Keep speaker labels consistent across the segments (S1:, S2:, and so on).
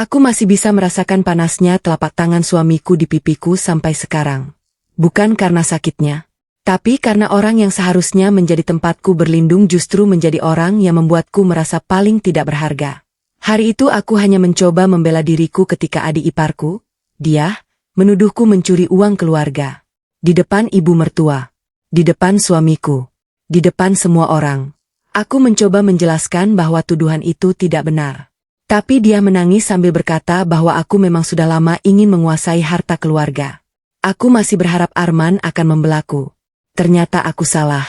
S1: Aku masih bisa merasakan panasnya telapak tangan suamiku di pipiku sampai sekarang. Bukan karena sakitnya, tapi karena orang yang seharusnya menjadi tempatku berlindung justru menjadi orang yang membuatku merasa paling tidak berharga. Hari itu aku hanya mencoba membela diriku ketika adik iparku, dia, menuduhku mencuri uang keluarga. Di depan ibu mertua, di depan suamiku, di depan semua orang. Aku mencoba menjelaskan bahwa tuduhan itu tidak benar. Tapi dia menangis sambil berkata bahwa aku memang sudah lama ingin menguasai harta keluarga. Aku masih berharap Arman akan membelaku. Ternyata aku salah.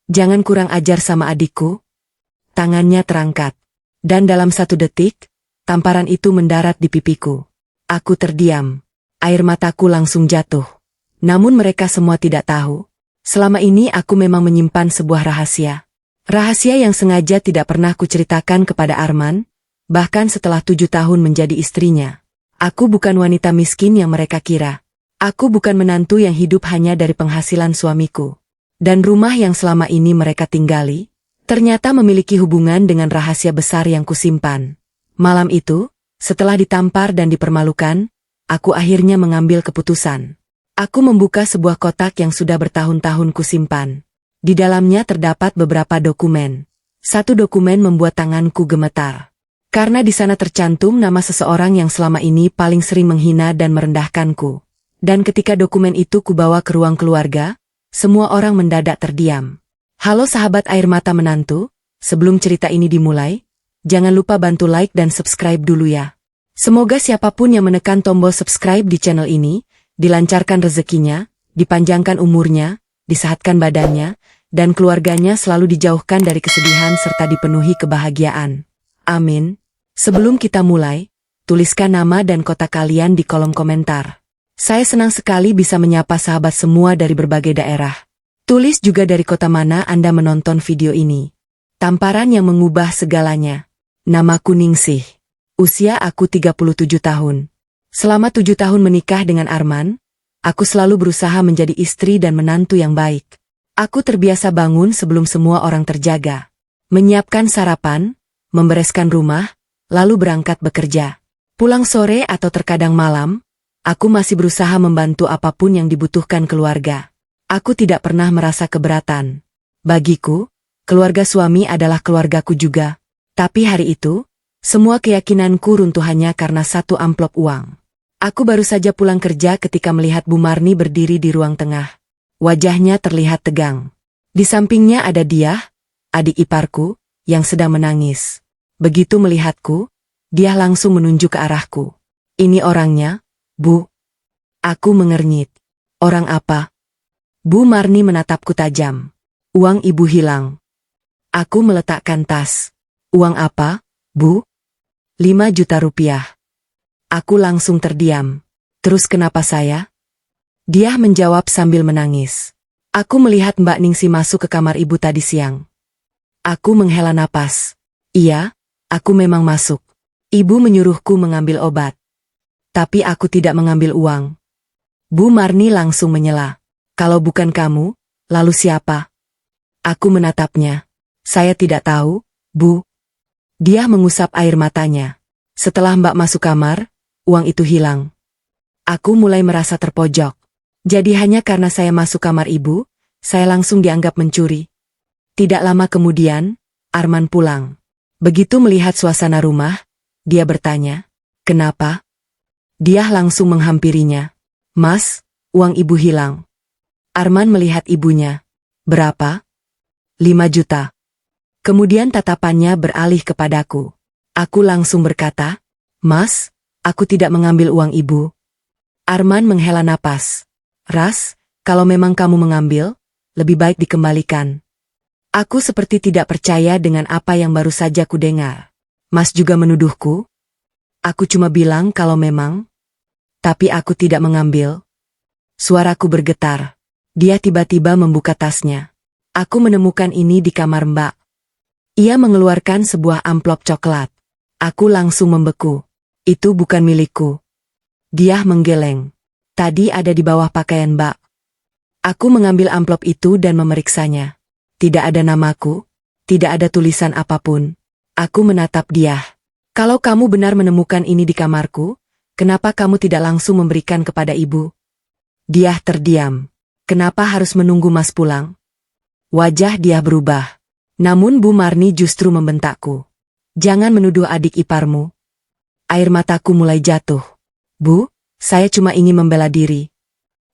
S1: Jangan kurang ajar sama adikku. Tangannya terangkat. Dan dalam 1 detik, tamparan itu mendarat di pipiku. Aku terdiam. Air mataku langsung jatuh. Namun mereka semua tidak tahu. Selama ini aku memang menyimpan sebuah rahasia. Rahasia yang sengaja tidak pernah kuceritakan kepada Arman. Bahkan setelah 7 tahun menjadi istrinya. Aku bukan wanita miskin yang mereka kira. Aku bukan menantu yang hidup hanya dari penghasilan suamiku. Dan rumah yang selama ini mereka tinggali, ternyata memiliki hubungan dengan rahasia besar yang kusimpan. Malam itu, setelah ditampar dan dipermalukan, aku akhirnya mengambil keputusan. Aku membuka sebuah kotak yang sudah bertahun-tahun kusimpan. Di dalamnya terdapat beberapa dokumen. Satu dokumen membuat tanganku gemetar. Karena di sana tercantum nama seseorang yang selama ini paling sering menghina dan merendahkanku. Dan ketika dokumen itu kubawa ke ruang keluarga, semua orang mendadak terdiam. Halo sahabat air mata menantu, sebelum cerita ini dimulai, jangan lupa bantu like dan subscribe dulu ya. Semoga siapapun yang menekan tombol subscribe di channel ini, dilancarkan rezekinya, dipanjangkan umurnya, disehatkan badannya, dan keluarganya selalu dijauhkan dari kesedihan serta dipenuhi kebahagiaan. Amin. Sebelum kita mulai, tuliskan nama dan kota kalian di kolom komentar. Saya senang sekali bisa menyapa sahabat semua dari berbagai daerah. Tulis juga dari kota mana Anda menonton video ini. Tamparan yang mengubah segalanya. Namaku Ningsih. Usia aku 37 tahun. Selama 7 tahun menikah dengan Arman, aku selalu berusaha menjadi istri dan menantu yang baik. Aku terbiasa bangun sebelum semua orang terjaga. Menyiapkan sarapan, membereskan rumah, lalu berangkat bekerja. Pulang sore atau terkadang malam, aku masih berusaha membantu apapun yang dibutuhkan keluarga. Aku tidak pernah merasa keberatan. Bagiku, keluarga suami adalah keluargaku juga. Tapi hari itu, semua keyakinanku runtuh hanya karena 1 amplop uang. Aku baru saja pulang kerja ketika melihat Bu Marni berdiri di ruang tengah. Wajahnya terlihat tegang. Di sampingnya ada dia, adik iparku, yang sedang menangis. Begitu melihatku, dia langsung menunjuk ke arahku. Ini orangnya, Bu. Aku mengernyit. Orang apa? Bu Marni menatapku tajam. Uang ibu hilang. Aku meletakkan tas. Uang apa, Bu? 5 juta rupiah. Aku langsung terdiam. Terus kenapa saya? Dia menjawab sambil menangis. Aku melihat Mbak Ningsih masuk ke kamar ibu tadi siang. Aku menghela napas. Iya. Aku memang masuk. Ibu menyuruhku mengambil obat. Tapi aku tidak mengambil uang. Bu Marni langsung menyela. Kalau bukan kamu, lalu siapa? Aku menatapnya. Saya tidak tahu, Bu. Dia mengusap air matanya. Setelah Mbak masuk kamar, uang itu hilang. Aku mulai merasa terpojok. Jadi hanya karena saya masuk kamar ibu, saya langsung dianggap mencuri. Tidak lama kemudian, Arman pulang. Begitu melihat suasana rumah, dia bertanya, "Kenapa?" Dia langsung menghampirinya. "Mas, uang ibu hilang." Arman melihat ibunya. "Berapa?" 5 juta. Kemudian tatapannya beralih kepadaku. Aku langsung berkata, "Mas, aku tidak mengambil uang ibu." Arman menghela napas. "Ras, kalau memang kamu mengambil, lebih baik dikembalikan." Aku seperti tidak percaya dengan apa yang baru saja kudengar. Mas juga menuduhku? Aku cuma bilang kalau memang. Tapi aku tidak mengambil. Suaraku bergetar. Dia tiba-tiba membuka tasnya. Aku menemukan ini di kamar Mbak. Ia mengeluarkan sebuah amplop coklat. Aku langsung membeku. Itu bukan milikku. Dia menggeleng. Tadi ada di bawah pakaian Mbak. Aku mengambil amplop itu dan memeriksanya. Tidak ada namaku, tidak ada tulisan apapun. Aku menatap dia. Kalau kamu benar menemukan ini di kamarku, kenapa kamu tidak langsung memberikan kepada ibu? Dia terdiam. Kenapa harus menunggu Mas pulang? Wajah dia berubah. Namun Bu Marni justru membentakku. Jangan menuduh adik iparmu. Air mataku mulai jatuh. Bu, saya cuma ingin membela diri.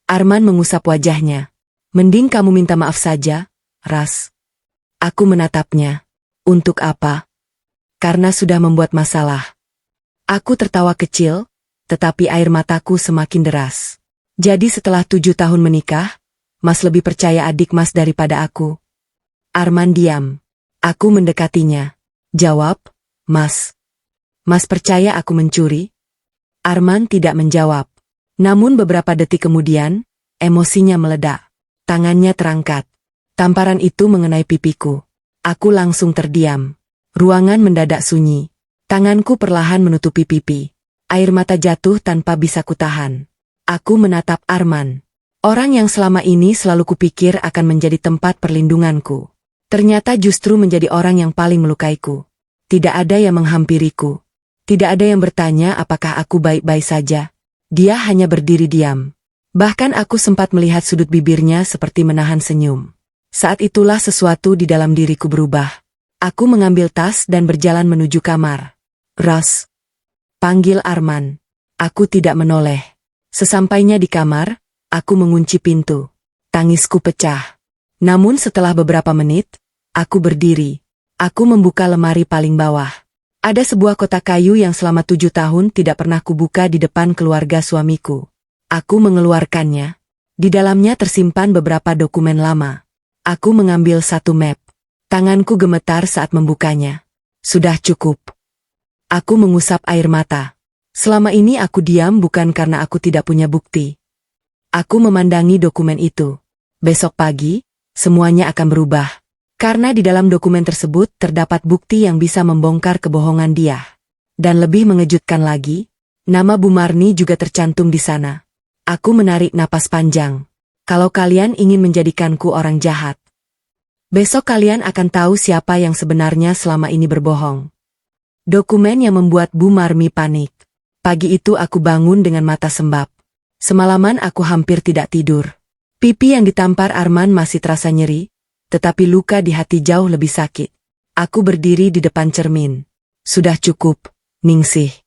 S1: Arman mengusap wajahnya. Mending kamu minta maaf saja, Ras. Aku menatapnya. Untuk apa? Karena sudah membuat masalah. Aku tertawa kecil, tetapi air mataku semakin deras. Jadi setelah 7 tahun menikah, Mas lebih percaya adik Mas daripada aku. Arman diam. Aku mendekatinya. Jawab, Mas. Mas percaya aku mencuri? Arman tidak menjawab. Namun beberapa detik kemudian, emosinya meledak. Tangannya terangkat. Tamparan itu mengenai pipiku. Aku langsung terdiam. Ruangan mendadak sunyi. Tanganku perlahan menutupi pipi. Air mata jatuh tanpa bisa kutahan. Aku menatap Arman. Orang yang selama ini selalu kupikir akan menjadi tempat perlindunganku. Ternyata justru menjadi orang yang paling melukaiku. Tidak ada yang menghampiriku. Tidak ada yang bertanya apakah aku baik-baik saja. Dia hanya berdiri diam. Bahkan aku sempat melihat sudut bibirnya seperti menahan senyum. Saat itulah sesuatu di dalam diriku berubah. Aku mengambil tas dan berjalan menuju kamar. Ras. Panggil Arman. Aku tidak menoleh. Sesampainya di kamar, aku mengunci pintu. Tangisku pecah. Namun setelah beberapa menit, aku berdiri. Aku membuka lemari paling bawah. Ada sebuah kotak kayu yang selama 7 tahun tidak pernah kubuka di depan keluarga suamiku. Aku mengeluarkannya. Di dalamnya tersimpan beberapa dokumen lama. Aku mengambil satu map. Tanganku gemetar saat membukanya. Sudah cukup. Aku mengusap air mata. Selama ini aku diam bukan karena aku tidak punya bukti. Aku memandangi dokumen itu. Besok pagi, semuanya akan berubah. Karena di dalam dokumen tersebut terdapat bukti yang bisa membongkar kebohongan dia. Dan lebih mengejutkan lagi, nama Bu Marni juga tercantum di sana. Aku menarik napas panjang. Kalau kalian ingin menjadikanku orang jahat, besok kalian akan tahu siapa yang sebenarnya selama ini berbohong. Dokumen yang membuat Bu Marni panik. Pagi itu aku bangun dengan mata sembab. Semalaman aku hampir tidak tidur. Pipi yang ditampar Arman masih terasa nyeri, tetapi luka di hati jauh lebih sakit. Aku berdiri di depan cermin. Sudah cukup, Ningsih.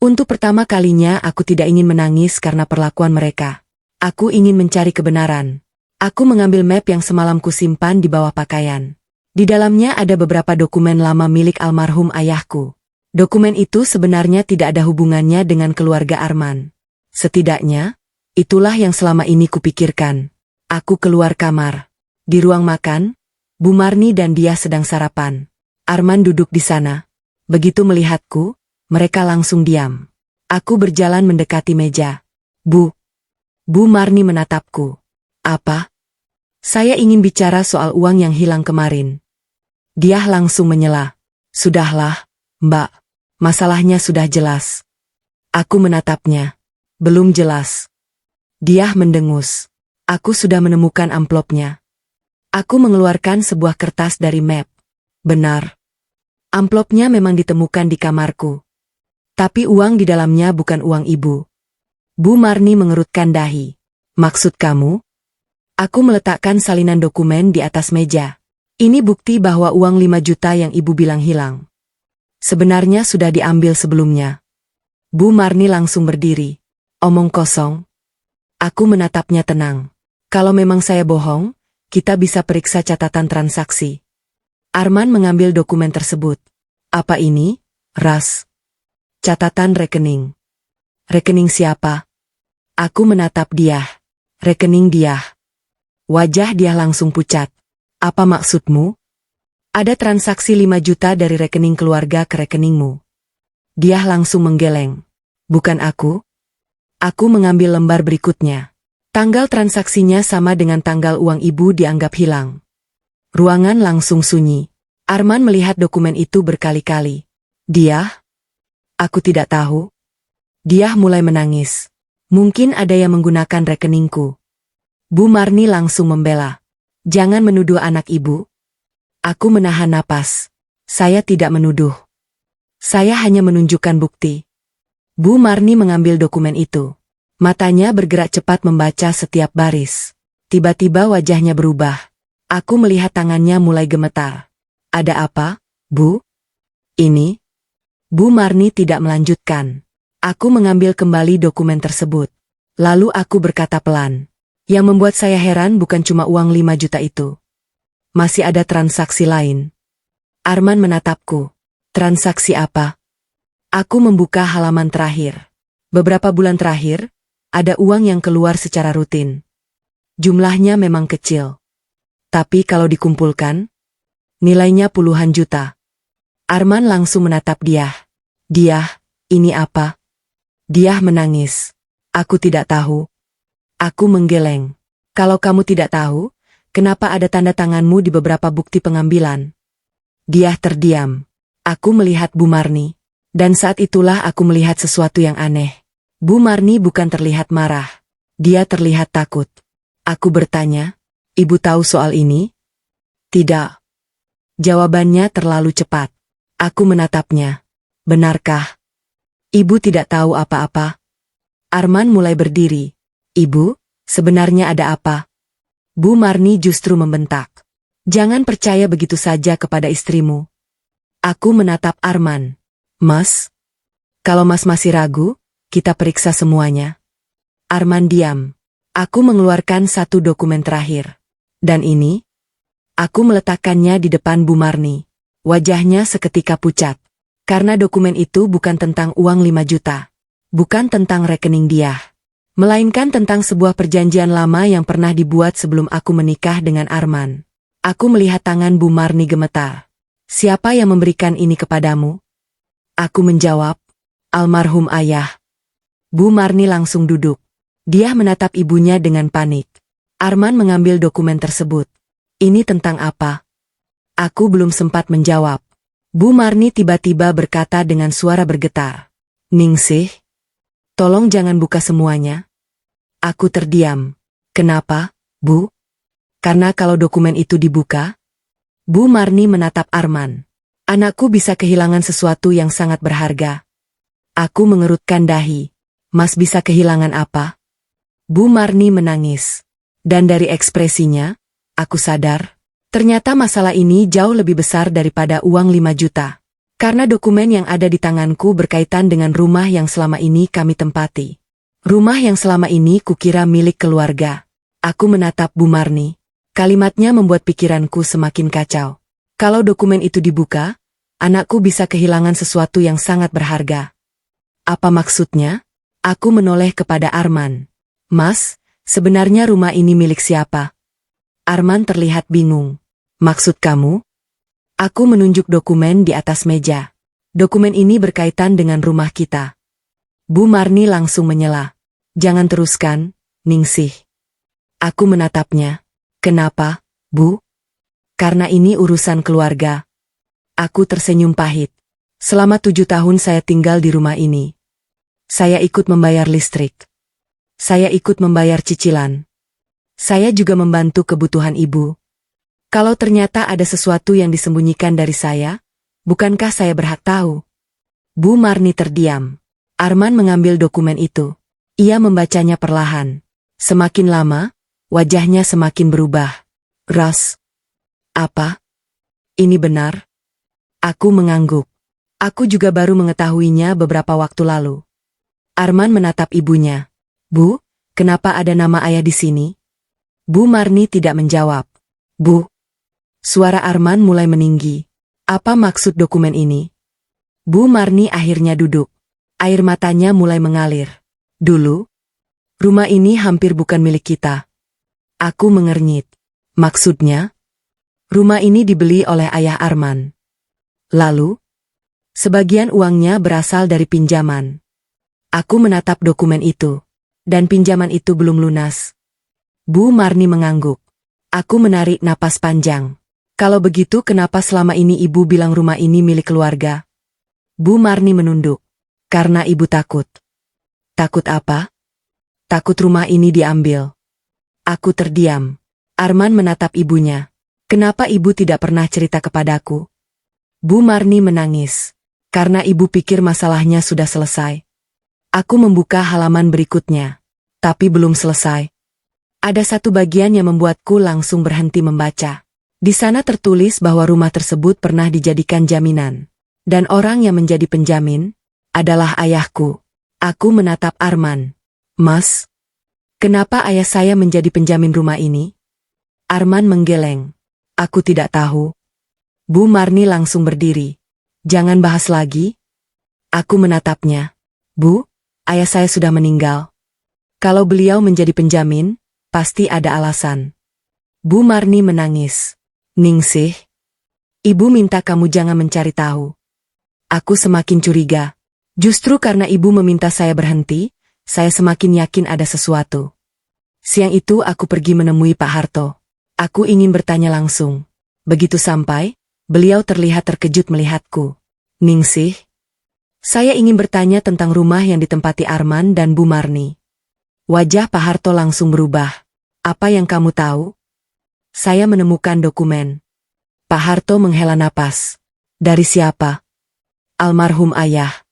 S1: Untuk pertama kalinya aku tidak ingin menangis karena perlakuan mereka. Aku ingin mencari kebenaran. Aku mengambil map yang semalam kusimpan di bawah pakaian. Di dalamnya ada beberapa dokumen lama milik almarhum ayahku. Dokumen itu sebenarnya tidak ada hubungannya dengan keluarga Arman. Setidaknya, itulah yang selama ini kupikirkan. Aku keluar kamar. Di ruang makan, Bu Marni dan dia sedang sarapan. Arman duduk di sana. Begitu melihatku, mereka langsung diam. Aku berjalan mendekati meja. Bu Marni menatapku. Apa? Saya ingin bicara soal uang yang hilang kemarin. Dia langsung menyela. Sudahlah, Mbak. Masalahnya sudah jelas. Aku menatapnya. Belum jelas. Dia mendengus. Aku sudah menemukan amplopnya. Aku mengeluarkan sebuah kertas dari map. Benar. Amplopnya memang ditemukan di kamarku. Tapi uang di dalamnya bukan uang ibu. Bu Marni mengerutkan dahi. Maksud kamu? Aku meletakkan salinan dokumen di atas meja. Ini bukti bahwa uang 5 juta yang ibu bilang hilang sebenarnya sudah diambil sebelumnya. Bu Marni langsung berdiri. Omong kosong. Aku menatapnya tenang. Kalau memang saya bohong, kita bisa periksa catatan transaksi. Arman mengambil dokumen tersebut. Apa ini, Ras? Catatan rekening. Rekening siapa? Aku menatap dia. Rekening dia. Wajah dia langsung pucat. Apa maksudmu? Ada transaksi 5 juta dari rekening keluarga ke rekeningmu. Dia langsung menggeleng. Bukan aku? Aku mengambil lembar berikutnya. Tanggal transaksinya sama dengan tanggal uang ibu dianggap hilang. Ruangan langsung sunyi. Arman melihat dokumen itu berkali-kali. Dia? Aku tidak tahu. Dia mulai menangis. Mungkin ada yang menggunakan rekeningku. Bu Marni langsung membela. Jangan menuduh anak ibu. Aku menahan napas. Saya tidak menuduh. Saya hanya menunjukkan bukti. Bu Marni mengambil dokumen itu. Matanya bergerak cepat membaca setiap baris. Tiba-tiba wajahnya berubah. Aku melihat tangannya mulai gemetar. Ada apa, Bu? Ini? Bu Marni tidak melanjutkan. Aku mengambil kembali dokumen tersebut. Lalu aku berkata pelan. Yang membuat saya heran bukan cuma uang 5 juta itu. Masih ada transaksi lain. Arman menatapku. Transaksi apa? Aku membuka halaman terakhir. Beberapa bulan terakhir, ada uang yang keluar secara rutin. Jumlahnya memang kecil. Tapi kalau dikumpulkan, nilainya puluhan juta. Arman langsung menatap Diah. Diah, ini apa? Diah menangis. Aku tidak tahu. Aku menggeleng. Kalau kamu tidak tahu, kenapa ada tanda tanganmu di beberapa bukti pengambilan? Diah terdiam. Aku melihat Bu Marni. Dan saat itulah aku melihat sesuatu yang aneh. Bu Marni bukan terlihat marah. Dia terlihat takut. Aku bertanya, Ibu tahu soal ini? Tidak. Jawabannya terlalu cepat. Aku menatapnya. Benarkah? Ibu tidak tahu apa-apa? Arman mulai berdiri. Ibu, sebenarnya ada apa? Bu Marni justru membentak. Jangan percaya begitu saja kepada istrimu. Aku menatap Arman. Mas? Kalau Mas masih ragu, kita periksa semuanya. Arman diam. Aku mengeluarkan satu dokumen terakhir. Dan ini? Aku meletakkannya di depan Bu Marni. Wajahnya seketika pucat. Karena dokumen itu bukan tentang uang 5 juta. Bukan tentang rekening Diah. Melainkan tentang sebuah perjanjian lama yang pernah dibuat sebelum aku menikah dengan Arman. Aku melihat tangan Bu Marni gemetar. Siapa yang memberikan ini kepadamu? Aku menjawab, almarhum ayah. Bu Marni langsung duduk. Dia menatap ibunya dengan panik. Arman mengambil dokumen tersebut. Ini tentang apa? Aku belum sempat menjawab. Bu Marni tiba-tiba berkata dengan suara bergetar. Ningsih, tolong jangan buka semuanya. Aku terdiam. Kenapa, Bu? Karena kalau dokumen itu dibuka, Bu Marni menatap Arman. Anakku bisa kehilangan sesuatu yang sangat berharga. Aku mengerutkan dahi. Mas bisa kehilangan apa? Bu Marni menangis. Dan dari ekspresinya, aku sadar, ternyata masalah ini jauh lebih besar daripada uang 5 juta. Karena dokumen yang ada di tanganku berkaitan dengan rumah yang selama ini kami tempati. Rumah yang selama ini kukira milik keluarga. Aku menatap Bu Marni. Kalimatnya membuat pikiranku semakin kacau. Kalau dokumen itu dibuka, anakku bisa kehilangan sesuatu yang sangat berharga. Apa maksudnya? Aku menoleh kepada Arman. Mas, sebenarnya rumah ini milik siapa? Arman terlihat bingung. Maksud kamu? Aku menunjuk dokumen di atas meja. Dokumen ini berkaitan dengan rumah kita. Bu Marni langsung menyela. Jangan teruskan, Ningsih. Aku menatapnya. Kenapa, Bu? Karena ini urusan keluarga. Aku tersenyum pahit. Selama 7 tahun saya tinggal di rumah ini. Saya ikut membayar listrik. Saya ikut membayar cicilan. Saya juga membantu kebutuhan ibu. Kalau ternyata ada sesuatu yang disembunyikan dari saya, bukankah saya berhak tahu? Bu Marni terdiam. Arman mengambil dokumen itu. Ia membacanya perlahan. Semakin lama, wajahnya semakin berubah. Ras. Apa? Ini benar? Aku mengangguk. Aku juga baru mengetahuinya beberapa waktu lalu. Arman menatap ibunya. Bu, kenapa ada nama ayah di sini? Bu Marni tidak menjawab. Bu. Suara Arman mulai meninggi. Apa maksud dokumen ini? Bu Marni akhirnya duduk. Air matanya mulai mengalir. Dulu, rumah ini hampir bukan milik kita. Aku mengernyit. Maksudnya? Rumah ini dibeli oleh ayah Arman. Lalu, sebagian uangnya berasal dari pinjaman. Aku menatap dokumen itu. Dan pinjaman itu belum lunas. Bu Marni mengangguk. Aku menarik napas panjang. Kalau begitu kenapa selama ini ibu bilang rumah ini milik keluarga? Bu Marni menunduk. Karena ibu takut. Takut apa? Takut rumah ini diambil. Aku terdiam. Arman menatap ibunya. Kenapa ibu tidak pernah cerita kepadaku? Bu Marni menangis. Karena ibu pikir masalahnya sudah selesai. Aku membuka halaman berikutnya. Tapi belum selesai. Ada satu bagian yang membuatku langsung berhenti membaca. Di sana tertulis bahwa rumah tersebut pernah dijadikan jaminan. Dan orang yang menjadi penjamin adalah ayahku. Aku menatap Arman. Mas, kenapa ayah saya menjadi penjamin rumah ini? Arman menggeleng. Aku tidak tahu. Bu Marni langsung berdiri. Jangan bahas lagi. Aku menatapnya. Bu, ayah saya sudah meninggal. Kalau beliau menjadi penjamin, pasti ada alasan. Bu Marni menangis. Ningsih, ibu minta kamu jangan mencari tahu. Aku semakin curiga. Justru karena ibu meminta saya berhenti, saya semakin yakin ada sesuatu. Siang itu aku pergi menemui Pak Harto. Aku ingin bertanya langsung. Begitu sampai, beliau terlihat terkejut melihatku. Ningsih, saya ingin bertanya tentang rumah yang ditempati Arman dan Bu Marni. Wajah Pak Harto langsung berubah. Apa yang kamu tahu? Saya menemukan dokumen. Pak Harto menghela napas. Dari siapa? Almarhum ayah.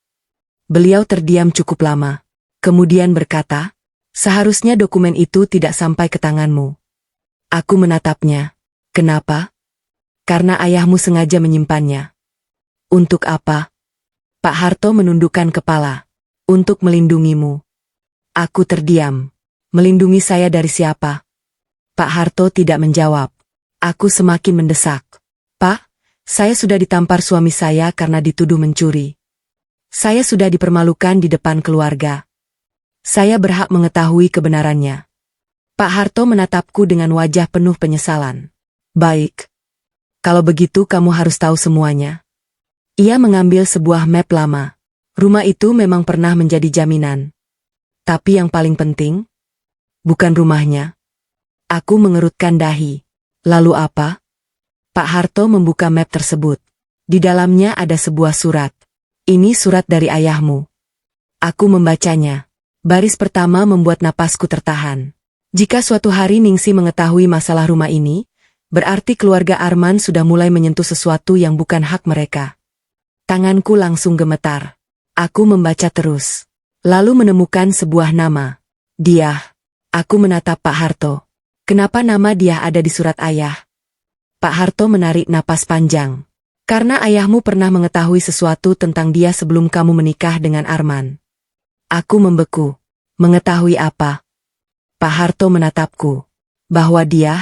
S1: Beliau terdiam cukup lama. Kemudian berkata, seharusnya dokumen itu tidak sampai ke tanganmu. Aku menatapnya. Kenapa? Karena ayahmu sengaja menyimpannya. Untuk apa? Pak Harto menundukkan kepala. Untuk melindungimu. Aku terdiam. Melindungi saya dari siapa? Pak Harto tidak menjawab. Aku semakin mendesak. Pak, saya sudah ditampar suami saya karena dituduh mencuri. Saya sudah dipermalukan di depan keluarga. Saya berhak mengetahui kebenarannya. Pak Harto menatapku dengan wajah penuh penyesalan. Baik. Kalau begitu kamu harus tahu semuanya. Ia mengambil sebuah map lama. Rumah itu memang pernah menjadi jaminan. Tapi yang paling penting, bukan rumahnya. Aku mengerutkan dahi. Lalu apa? Pak Harto membuka map tersebut. Di dalamnya ada sebuah surat. Ini surat dari ayahmu. Aku membacanya. Baris pertama membuat napasku tertahan. Jika suatu hari Ningsih mengetahui masalah rumah ini, berarti keluarga Arman sudah mulai menyentuh sesuatu yang bukan hak mereka. Tanganku langsung gemetar. Aku membaca terus. Lalu menemukan sebuah nama. Diah. Aku menatap Pak Harto. Kenapa nama Diah ada di surat ayah? Pak Harto menarik napas panjang. Karena ayahmu pernah mengetahui sesuatu tentang dia sebelum kamu menikah dengan Arman. Aku membeku. Mengetahui apa? Pak Harto menatapku. Bahwa Diah.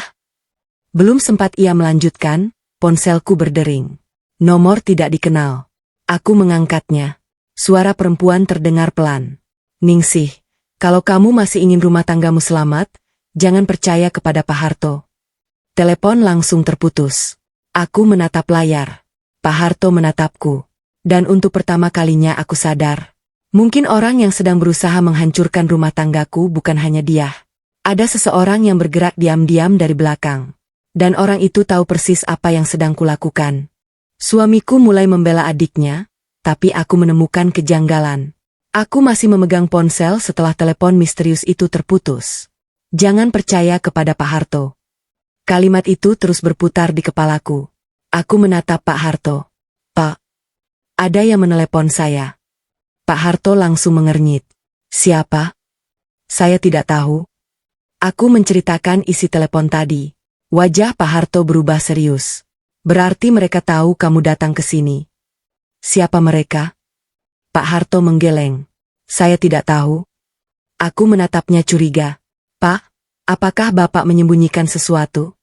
S1: Belum sempat ia melanjutkan, ponselku berdering. Nomor tidak dikenal. Aku mengangkatnya. Suara perempuan terdengar pelan. Ningsih, kalau kamu masih ingin rumah tanggamu selamat, jangan percaya kepada Pak Harto. Telepon langsung terputus. Aku menatap layar. Pak Harto menatapku. Dan untuk pertama kalinya aku sadar. Mungkin orang yang sedang berusaha menghancurkan rumah tanggaku bukan hanya Diah. Ada seseorang yang bergerak diam-diam dari belakang. Dan orang itu tahu persis apa yang sedang kulakukan. Suamiku mulai membela adiknya, tapi aku menemukan kejanggalan. Aku masih memegang ponsel setelah telepon misterius itu terputus. Jangan percaya kepada Pak Harto. Kalimat itu terus berputar di kepalaku. Aku menatap Pak Harto. Pak, ada yang menelepon saya. Pak Harto langsung mengernyit. Siapa? Saya tidak tahu. Aku menceritakan isi telepon tadi. Wajah Pak Harto berubah serius. Berarti mereka tahu kamu datang ke sini. Siapa mereka? Pak Harto menggeleng. Saya tidak tahu. Aku menatapnya curiga. Pak, apakah Bapak menyembunyikan sesuatu?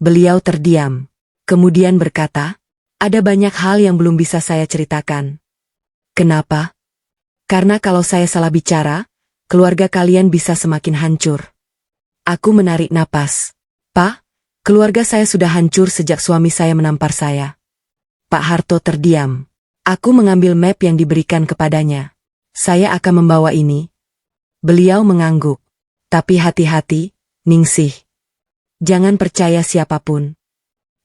S1: Beliau terdiam. Kemudian berkata, ada banyak hal yang belum bisa saya ceritakan. Kenapa? Karena kalau saya salah bicara, keluarga kalian bisa semakin hancur. Aku menarik napas. Pak, keluarga saya sudah hancur sejak suami saya menampar saya. Pak Harto terdiam. Aku mengambil map yang diberikan kepadanya. Saya akan membawa ini. Beliau mengangguk. Tapi hati-hati, Ningsih. Jangan percaya siapapun.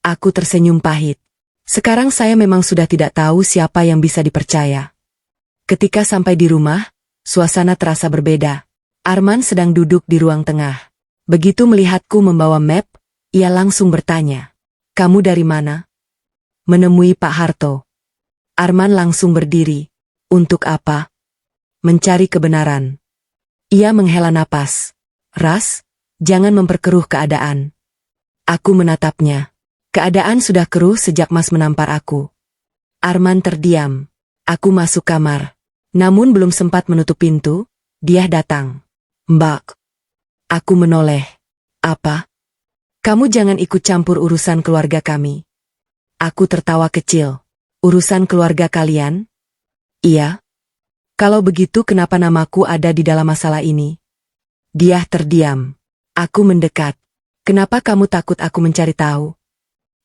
S1: Aku tersenyum pahit. Sekarang saya memang sudah tidak tahu siapa yang bisa dipercaya. Ketika sampai di rumah, suasana terasa berbeda. Arman sedang duduk di ruang tengah. Begitu melihatku membawa map, ia langsung bertanya. Kamu dari mana? Menemui Pak Harto. Arman langsung berdiri. Untuk apa? Mencari kebenaran. Ia menghela napas. Ras, jangan memperkeruh keadaan. Aku menatapnya. Keadaan sudah keruh sejak Mas menampar aku. Arman terdiam. Aku masuk kamar. Namun belum sempat menutup pintu, dia datang. Mbak. Aku menoleh. Apa? Kamu jangan ikut campur urusan keluarga kami. Aku tertawa kecil. Urusan keluarga kalian? Iya. Kalau begitu kenapa namaku ada di dalam masalah ini? Dia terdiam. Aku mendekat. Kenapa kamu takut aku mencari tahu?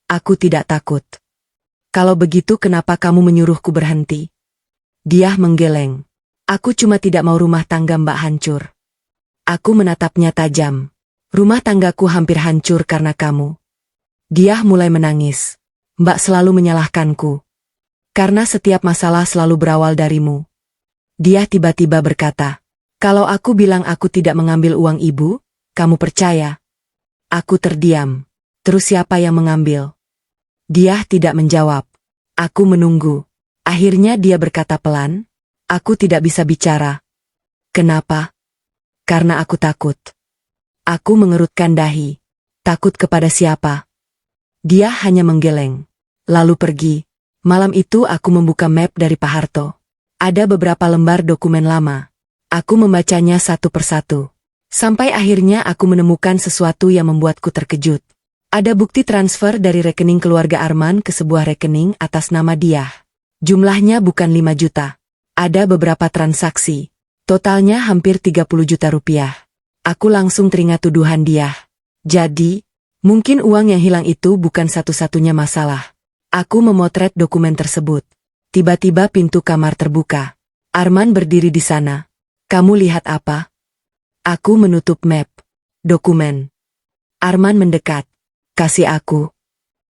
S1: Aku tidak takut. Kalau begitu kenapa kamu menyuruhku berhenti? Dia menggeleng. Aku cuma tidak mau rumah tangga Mbak hancur. Aku menatapnya tajam. Rumah tanggaku hampir hancur karena kamu. Dia mulai menangis. Mbak selalu menyalahkanku. Karena setiap masalah selalu berawal darimu. Dia tiba-tiba berkata, kalau aku bilang aku tidak mengambil uang ibu, kamu percaya? Aku terdiam. Terus siapa yang mengambil? Dia tidak menjawab. Aku menunggu. Akhirnya dia berkata pelan, aku tidak bisa bicara. Kenapa? Karena aku takut. Aku mengerutkan dahi. Takut kepada siapa? Dia hanya menggeleng. Lalu pergi. Malam itu aku membuka map dari Pak Harto. Ada beberapa lembar dokumen lama. Aku membacanya satu persatu. Sampai akhirnya aku menemukan sesuatu yang membuatku terkejut. Ada bukti transfer dari rekening keluarga Arman ke sebuah rekening atas nama dia. Jumlahnya bukan 5 juta. Ada beberapa transaksi. Totalnya hampir 30 juta rupiah. Aku langsung teringat tuduhan dia. Jadi, mungkin uang yang hilang itu bukan satu-satunya masalah. Aku memotret dokumen tersebut. Tiba-tiba pintu kamar terbuka. Arman berdiri di sana. Kamu lihat apa? Aku menutup map. Dokumen. Arman mendekat. Kasih aku.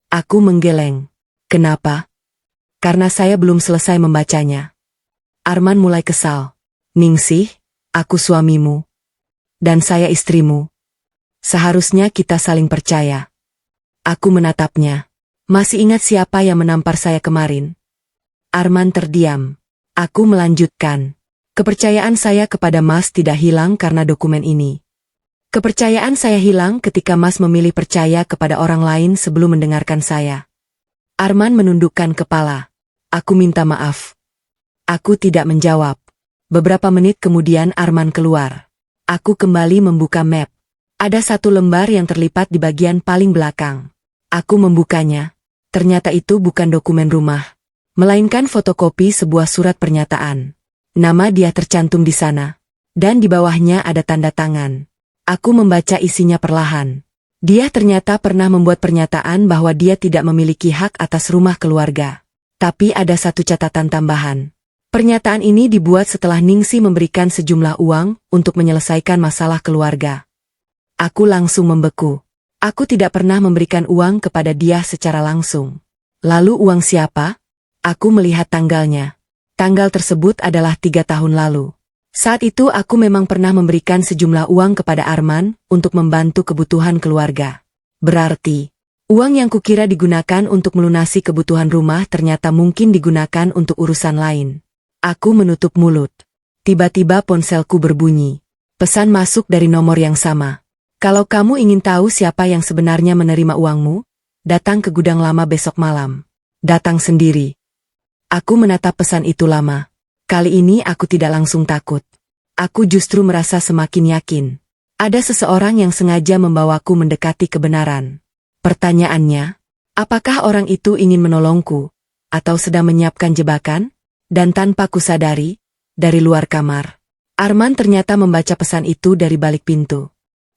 S1: Aku menggeleng. Kenapa? Karena saya belum selesai membacanya. Arman mulai kesal. Ningsih, aku suamimu. Dan saya istrimu. Seharusnya kita saling percaya. Aku menatapnya. Masih ingat siapa yang menampar saya kemarin? Arman terdiam. Aku melanjutkan. Kepercayaan saya kepada Mas tidak hilang karena dokumen ini. Kepercayaan saya hilang ketika Mas memilih percaya kepada orang lain sebelum mendengarkan saya. Arman menundukkan kepala. Aku minta maaf. Aku tidak menjawab. Beberapa menit kemudian Arman keluar. Aku kembali membuka map. Ada satu lembar yang terlipat di bagian paling belakang. Aku membukanya. Ternyata itu bukan dokumen rumah, melainkan fotokopi sebuah surat pernyataan. Nama dia tercantum di sana. Dan di bawahnya ada tanda tangan. Aku membaca isinya perlahan. Dia ternyata pernah membuat pernyataan bahwa dia tidak memiliki hak atas rumah keluarga. Tapi ada satu catatan tambahan. Pernyataan ini dibuat setelah Ningsih memberikan sejumlah uang untuk menyelesaikan masalah keluarga. Aku langsung membeku. Aku tidak pernah memberikan uang kepada dia secara langsung. Lalu uang siapa? Aku melihat tanggalnya. Tanggal tersebut adalah 3 tahun lalu. Saat itu aku memang pernah memberikan sejumlah uang kepada Arman untuk membantu kebutuhan keluarga. Berarti, uang yang kukira digunakan untuk melunasi kebutuhan rumah ternyata mungkin digunakan untuk urusan lain. Aku menutup mulut. Tiba-tiba ponselku berbunyi. Pesan masuk dari nomor yang sama. Kalau kamu ingin tahu siapa yang sebenarnya menerima uangmu, datang ke gudang lama besok malam. Datang sendiri. Aku menatap pesan itu lama. Kali ini aku tidak langsung takut. Aku justru merasa semakin yakin. Ada seseorang yang sengaja membawaku mendekati kebenaran. Pertanyaannya, apakah orang itu ingin menolongku, atau sedang menyiapkan jebakan? Dan tanpa kusadari, dari luar kamar, Arman ternyata membaca pesan itu dari balik pintu.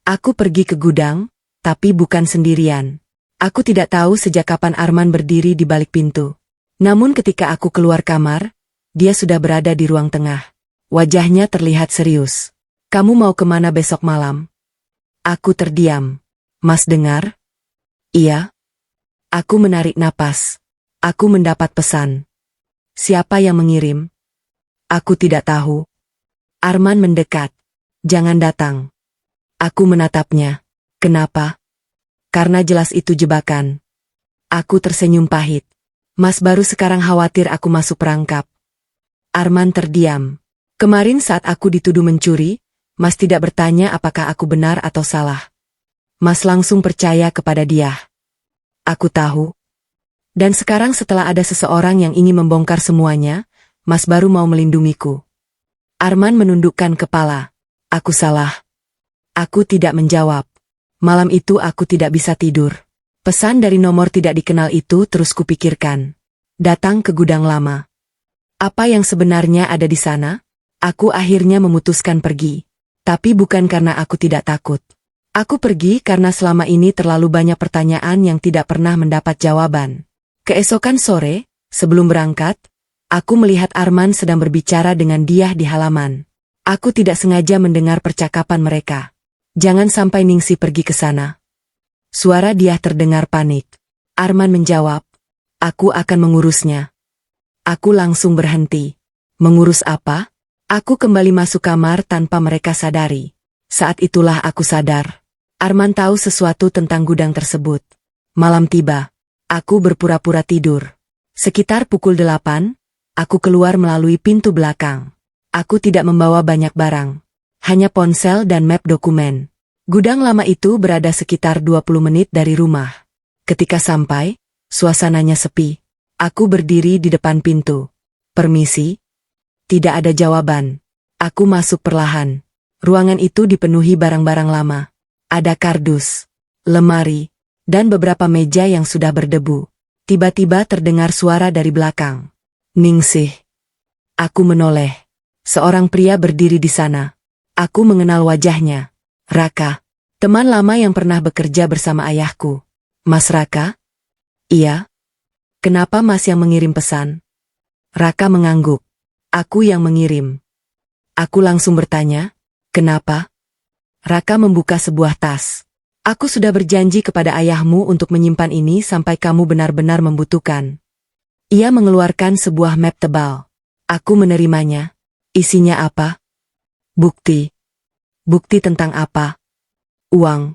S1: Aku pergi ke gudang, tapi bukan sendirian. Aku tidak tahu sejak kapan Arman berdiri di balik pintu. Namun ketika aku keluar kamar, dia sudah berada di ruang tengah. Wajahnya terlihat serius. Kamu mau kemana besok malam? Aku terdiam. Mas dengar? Iya. Aku menarik napas. Aku mendapat pesan. Siapa yang mengirim? Aku tidak tahu. Arman mendekat. Jangan datang. Aku menatapnya. Kenapa? Karena jelas itu jebakan. Aku tersenyum pahit. Mas baru sekarang khawatir aku masuk perangkap. Arman terdiam. Kemarin saat aku dituduh mencuri, Mas tidak bertanya apakah aku benar atau salah. Mas langsung percaya kepada dia. Aku tahu. Dan sekarang setelah ada seseorang yang ingin membongkar semuanya, Mas baru mau melindungiku. Arman menundukkan kepala. Aku salah. Aku tidak menjawab. Malam itu aku tidak bisa tidur. Pesan dari nomor tidak dikenal itu terus kupikirkan. Datang ke gudang lama. Apa yang sebenarnya ada di sana? Aku akhirnya memutuskan pergi. Tapi bukan karena aku tidak takut. Aku pergi karena selama ini terlalu banyak pertanyaan yang tidak pernah mendapat jawaban. Keesokan sore, sebelum berangkat, aku melihat Arman sedang berbicara dengan Diah di halaman. Aku tidak sengaja mendengar percakapan mereka. Jangan sampai Ningsih pergi ke sana. Suara Diah terdengar panik. Arman menjawab, aku akan mengurusnya. Aku langsung berhenti. Mengurus apa? Aku kembali masuk kamar tanpa mereka sadari. Saat itulah aku sadar. Arman tahu sesuatu tentang gudang tersebut. Malam tiba. Aku berpura-pura tidur. Sekitar pukul 8, aku keluar melalui pintu belakang. Aku tidak membawa banyak barang. Hanya ponsel dan map dokumen. Gudang lama itu berada sekitar 20 menit dari rumah. Ketika sampai, suasananya sepi. Aku berdiri di depan pintu. Permisi? Tidak ada jawaban. Aku masuk perlahan. Ruangan itu dipenuhi barang-barang lama. Ada kardus, lemari, dan beberapa meja yang sudah berdebu. Tiba-tiba terdengar suara dari belakang. Ningsih. Aku menoleh. Seorang pria berdiri di sana. Aku mengenal wajahnya. Raka. Teman lama yang pernah bekerja bersama ayahku. Mas Raka? Iya. Kenapa Mas yang mengirim pesan? Raka mengangguk. Aku yang mengirim. Aku langsung bertanya, kenapa? Raka membuka sebuah tas. Aku sudah berjanji kepada ayahmu untuk menyimpan ini sampai kamu benar-benar membutuhkan. Ia mengeluarkan sebuah map tebal. Aku menerimanya. Isinya apa? Bukti. Bukti tentang apa? Uang.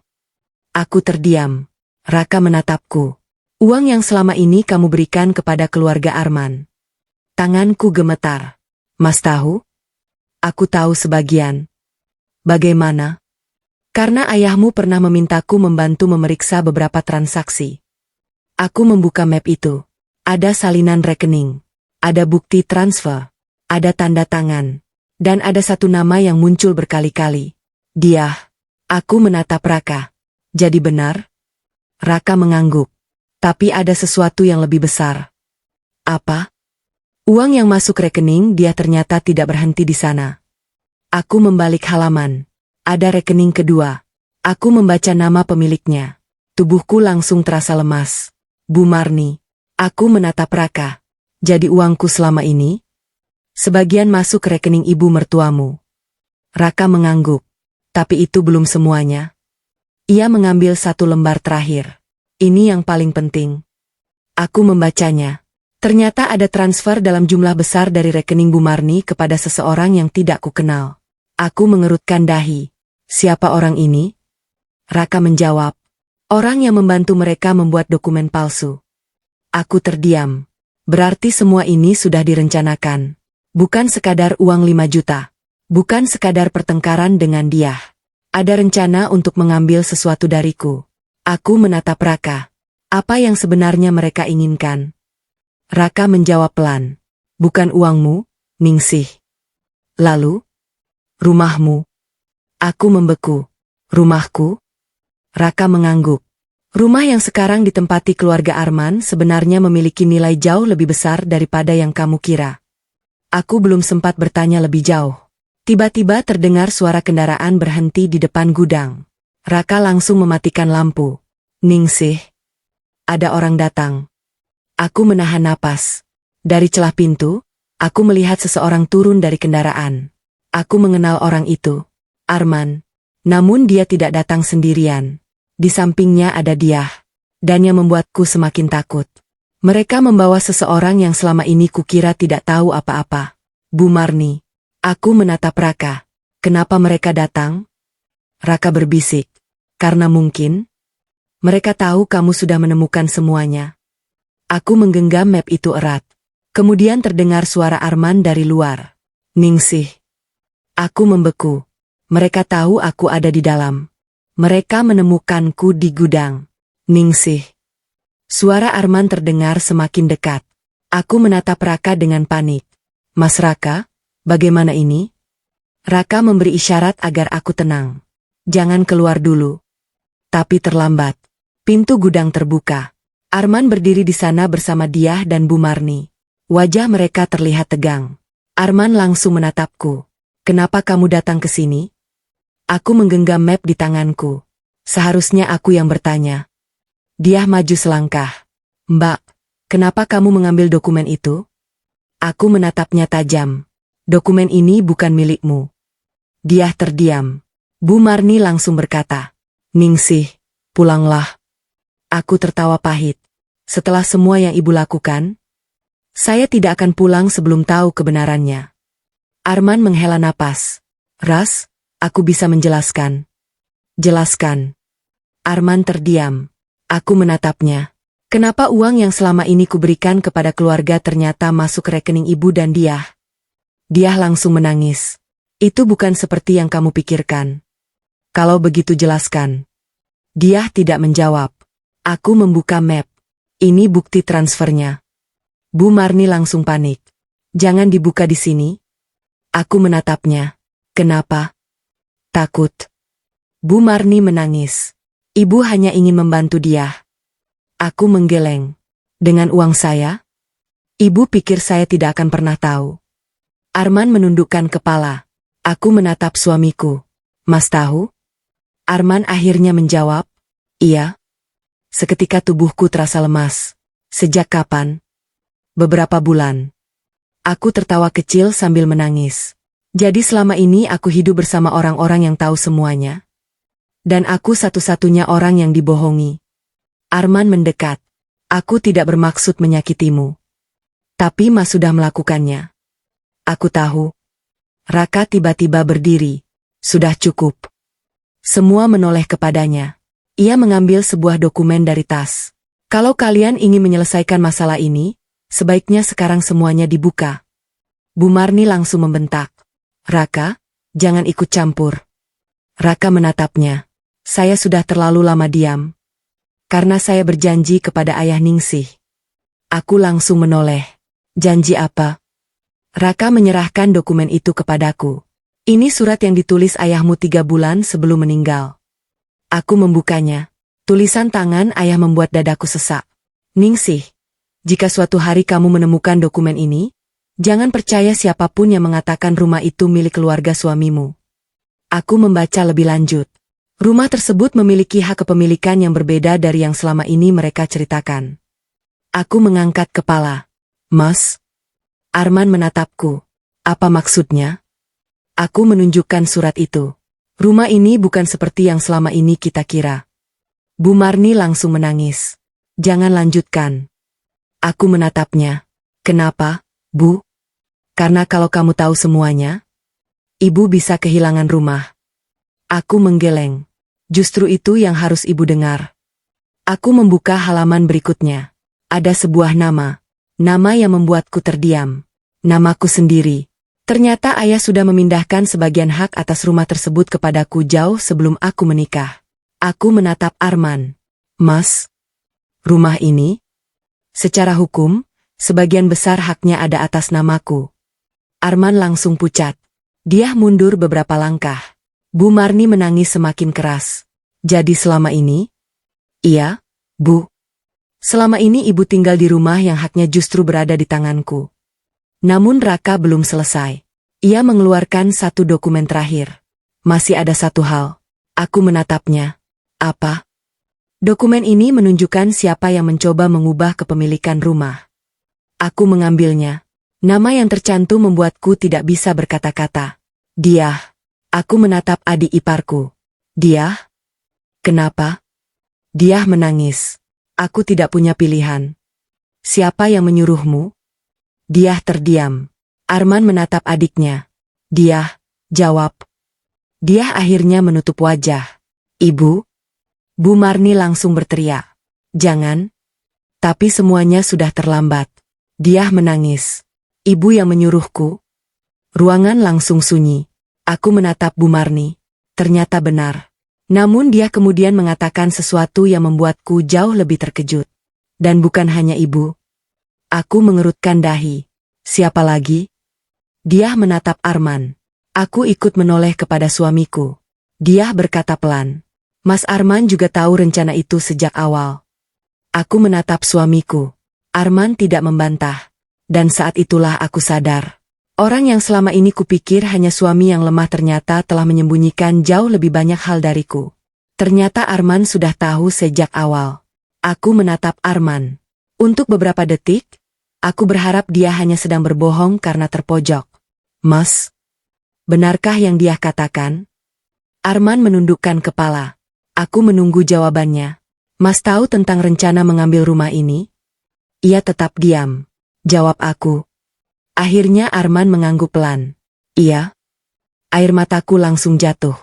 S1: Aku terdiam. Raka menatapku. Uang yang selama ini kamu berikan kepada keluarga Arman. Tanganku gemetar. Mas tahu? Aku tahu sebagian. Bagaimana? Karena ayahmu pernah memintaku membantu memeriksa beberapa transaksi. Aku membuka map itu. Ada salinan rekening. Ada bukti transfer. Ada tanda tangan. Dan ada satu nama yang muncul berkali-kali. Dia. Aku menatap Raka. Jadi benar? Raka mengangguk. Tapi ada sesuatu yang lebih besar. Apa? Uang yang masuk rekening dia ternyata tidak berhenti di sana. Aku membalik halaman. Ada rekening kedua. Aku membaca nama pemiliknya. Tubuhku langsung terasa lemas. Bu Marni. Aku menatap Raka. Jadi uangku selama ini? Sebagian masuk ke rekening ibu mertuamu. Raka mengangguk. Tapi itu belum semuanya. Ia mengambil satu lembar terakhir. Ini yang paling penting. Aku membacanya. Ternyata ada transfer dalam jumlah besar dari rekening Bu Marni kepada seseorang yang tidak kukenal. Aku mengerutkan dahi. Siapa orang ini? Raka menjawab. Orang yang membantu mereka membuat dokumen palsu. Aku terdiam. Berarti semua ini sudah direncanakan. Bukan sekadar uang 5 juta. Bukan sekadar pertengkaran dengan dia. Ada rencana untuk mengambil sesuatu dariku. Aku menatap Raka. Apa yang sebenarnya mereka inginkan? Raka menjawab pelan. Bukan uangmu, Ningsih. Lalu? Rumahmu. Aku membeku. Rumahku? Raka mengangguk. Rumah yang sekarang ditempati keluarga Arman sebenarnya memiliki nilai jauh lebih besar daripada yang kamu kira. Aku belum sempat bertanya lebih jauh. Tiba-tiba terdengar suara kendaraan berhenti di depan gudang. Raka langsung mematikan lampu. Ningsih. Ada orang datang. Aku menahan napas. Dari celah pintu, aku melihat seseorang turun dari kendaraan. Aku mengenal orang itu. Arman. Namun dia tidak datang sendirian. Di sampingnya ada dia. Dan yang membuatku semakin takut. Mereka membawa seseorang yang selama ini kukira tidak tahu apa-apa. Bu Marni. Aku menatap Raka. Kenapa mereka datang? Raka berbisik. Karena mungkin mereka tahu kamu sudah menemukan semuanya. Aku menggenggam map itu erat. Kemudian terdengar suara Arman dari luar. Ningsih. Aku membeku. Mereka tahu aku ada di dalam. Mereka menemukanku di gudang. Ningsih. Suara Arman terdengar semakin dekat. Aku menatap Raka dengan panik. Mas Raka, bagaimana ini? Raka memberi isyarat agar aku tenang. Jangan keluar dulu. Tapi terlambat. Pintu gudang terbuka. Arman berdiri di sana bersama Diah dan Bu Marni. Wajah mereka terlihat tegang. Arman langsung menatapku. Kenapa kamu datang ke sini? Aku menggenggam map di tanganku. Seharusnya aku yang bertanya. Diah maju selangkah. Mbak, kenapa kamu mengambil dokumen itu? Aku menatapnya tajam. Dokumen ini bukan milikmu. Diah terdiam. Bu Marni langsung berkata. Ningsih, pulanglah. Aku tertawa pahit. Setelah semua yang ibu lakukan, saya tidak akan pulang sebelum tahu kebenarannya. Arman menghela napas. Ras, aku bisa menjelaskan. Jelaskan. Arman terdiam. Aku menatapnya. Kenapa uang yang selama ini kuberikan kepada keluarga ternyata masuk ke rekening ibu dan Diah? Diah langsung menangis. Itu bukan seperti yang kamu pikirkan. Kalau begitu jelaskan. Diah tidak menjawab. Aku membuka map. Ini bukti transfernya. Bu Marni langsung panik. Jangan dibuka di sini. Aku menatapnya. Kenapa? Takut. Bu Marni menangis. Ibu hanya ingin membantu Diah. Aku menggeleng. Dengan uang saya? Ibu pikir saya tidak akan pernah tahu. Arman menundukkan kepala. Aku menatap suamiku. Mas tahu? Arman akhirnya menjawab. Iya. Seketika tubuhku terasa lemas. Sejak kapan? Beberapa bulan. Aku tertawa kecil sambil menangis. Jadi selama ini aku hidup bersama orang-orang yang tahu semuanya. Dan aku satu-satunya orang yang dibohongi. Arman mendekat. Aku tidak bermaksud menyakitimu. Tapi Mas sudah melakukannya. Aku tahu. Raka tiba-tiba berdiri. Sudah cukup. Semua menoleh kepadanya. Ia mengambil sebuah dokumen dari tas. Kalau kalian ingin menyelesaikan masalah ini, sebaiknya sekarang semuanya dibuka. Bu Marni langsung membentak. Raka, jangan ikut campur. Raka menatapnya. Saya sudah terlalu lama diam. Karena saya berjanji kepada ayah Ningsih. Aku langsung menoleh. Janji apa? Raka menyerahkan dokumen itu kepadaku. Ini surat yang ditulis ayahmu 3 bulan sebelum meninggal. Aku membukanya. Tulisan tangan ayah membuat dadaku sesak. Ningsih, jika suatu hari kamu menemukan dokumen ini, jangan percaya siapapun yang mengatakan rumah itu milik keluarga suamimu. Aku membaca lebih lanjut. Rumah tersebut memiliki hak kepemilikan yang berbeda dari yang selama ini mereka ceritakan. Aku mengangkat kepala. Mas? Arman menatapku. Apa maksudnya? Aku menunjukkan surat itu. Rumah ini bukan seperti yang selama ini kita kira. Bu Marni langsung menangis. Jangan lanjutkan. Aku menatapnya. Kenapa, Bu? Karena kalau kamu tahu semuanya, ibu bisa kehilangan rumah. Aku menggeleng. Justru itu yang harus ibu dengar. Aku membuka halaman berikutnya. Ada sebuah nama. Nama yang membuatku terdiam. Namaku sendiri. Ternyata ayah sudah memindahkan sebagian hak atas rumah tersebut kepadaku jauh sebelum aku menikah. Aku menatap Arman. Mas, rumah ini? Secara hukum, sebagian besar haknya ada atas namaku. Arman langsung pucat. Dia mundur beberapa langkah. Bu Marni menangis semakin keras. Jadi selama ini? Iya, Bu. Selama ini ibu tinggal di rumah yang haknya justru berada di tanganku. Namun Raka belum selesai. Ia mengeluarkan satu dokumen terakhir. Masih ada satu hal. Aku menatapnya. Apa? Dokumen ini menunjukkan siapa yang mencoba mengubah kepemilikan rumah. Aku mengambilnya. Nama yang tercantum membuatku tidak bisa berkata-kata. Diah. Aku menatap adik iparku. Diah? Kenapa? Diah menangis. Aku tidak punya pilihan. Siapa yang menyuruhmu? Diah terdiam. Arman menatap adiknya. Diah, jawab. Diah akhirnya menutup wajah. Ibu? Bu Marni langsung berteriak. Jangan. Tapi semuanya sudah terlambat. Dia menangis. Ibu yang menyuruhku. Ruangan langsung sunyi. Aku menatap Bu Marni. Ternyata benar. Namun dia kemudian mengatakan sesuatu yang membuatku jauh lebih terkejut. Dan bukan hanya ibu. Aku mengerutkan dahi. Siapa lagi? Dia menatap Arman. Aku ikut menoleh kepada suamiku. Dia berkata pelan. Mas Arman juga tahu rencana itu sejak awal. Aku menatap suamiku. Arman tidak membantah. Dan saat itulah aku sadar. Orang yang selama ini kupikir hanya suami yang lemah ternyata telah menyembunyikan jauh lebih banyak hal dariku. Ternyata Arman sudah tahu sejak awal. Aku menatap Arman. Untuk beberapa detik, aku berharap dia hanya sedang berbohong karena terpojok. Mas, benarkah yang dia katakan? Arman menundukkan kepala. Aku menunggu jawabannya. Mas tahu tentang rencana mengambil rumah ini? Ia tetap diam. Jawab aku. Akhirnya Arman mengangguk pelan. Iya. Air mataku langsung jatuh.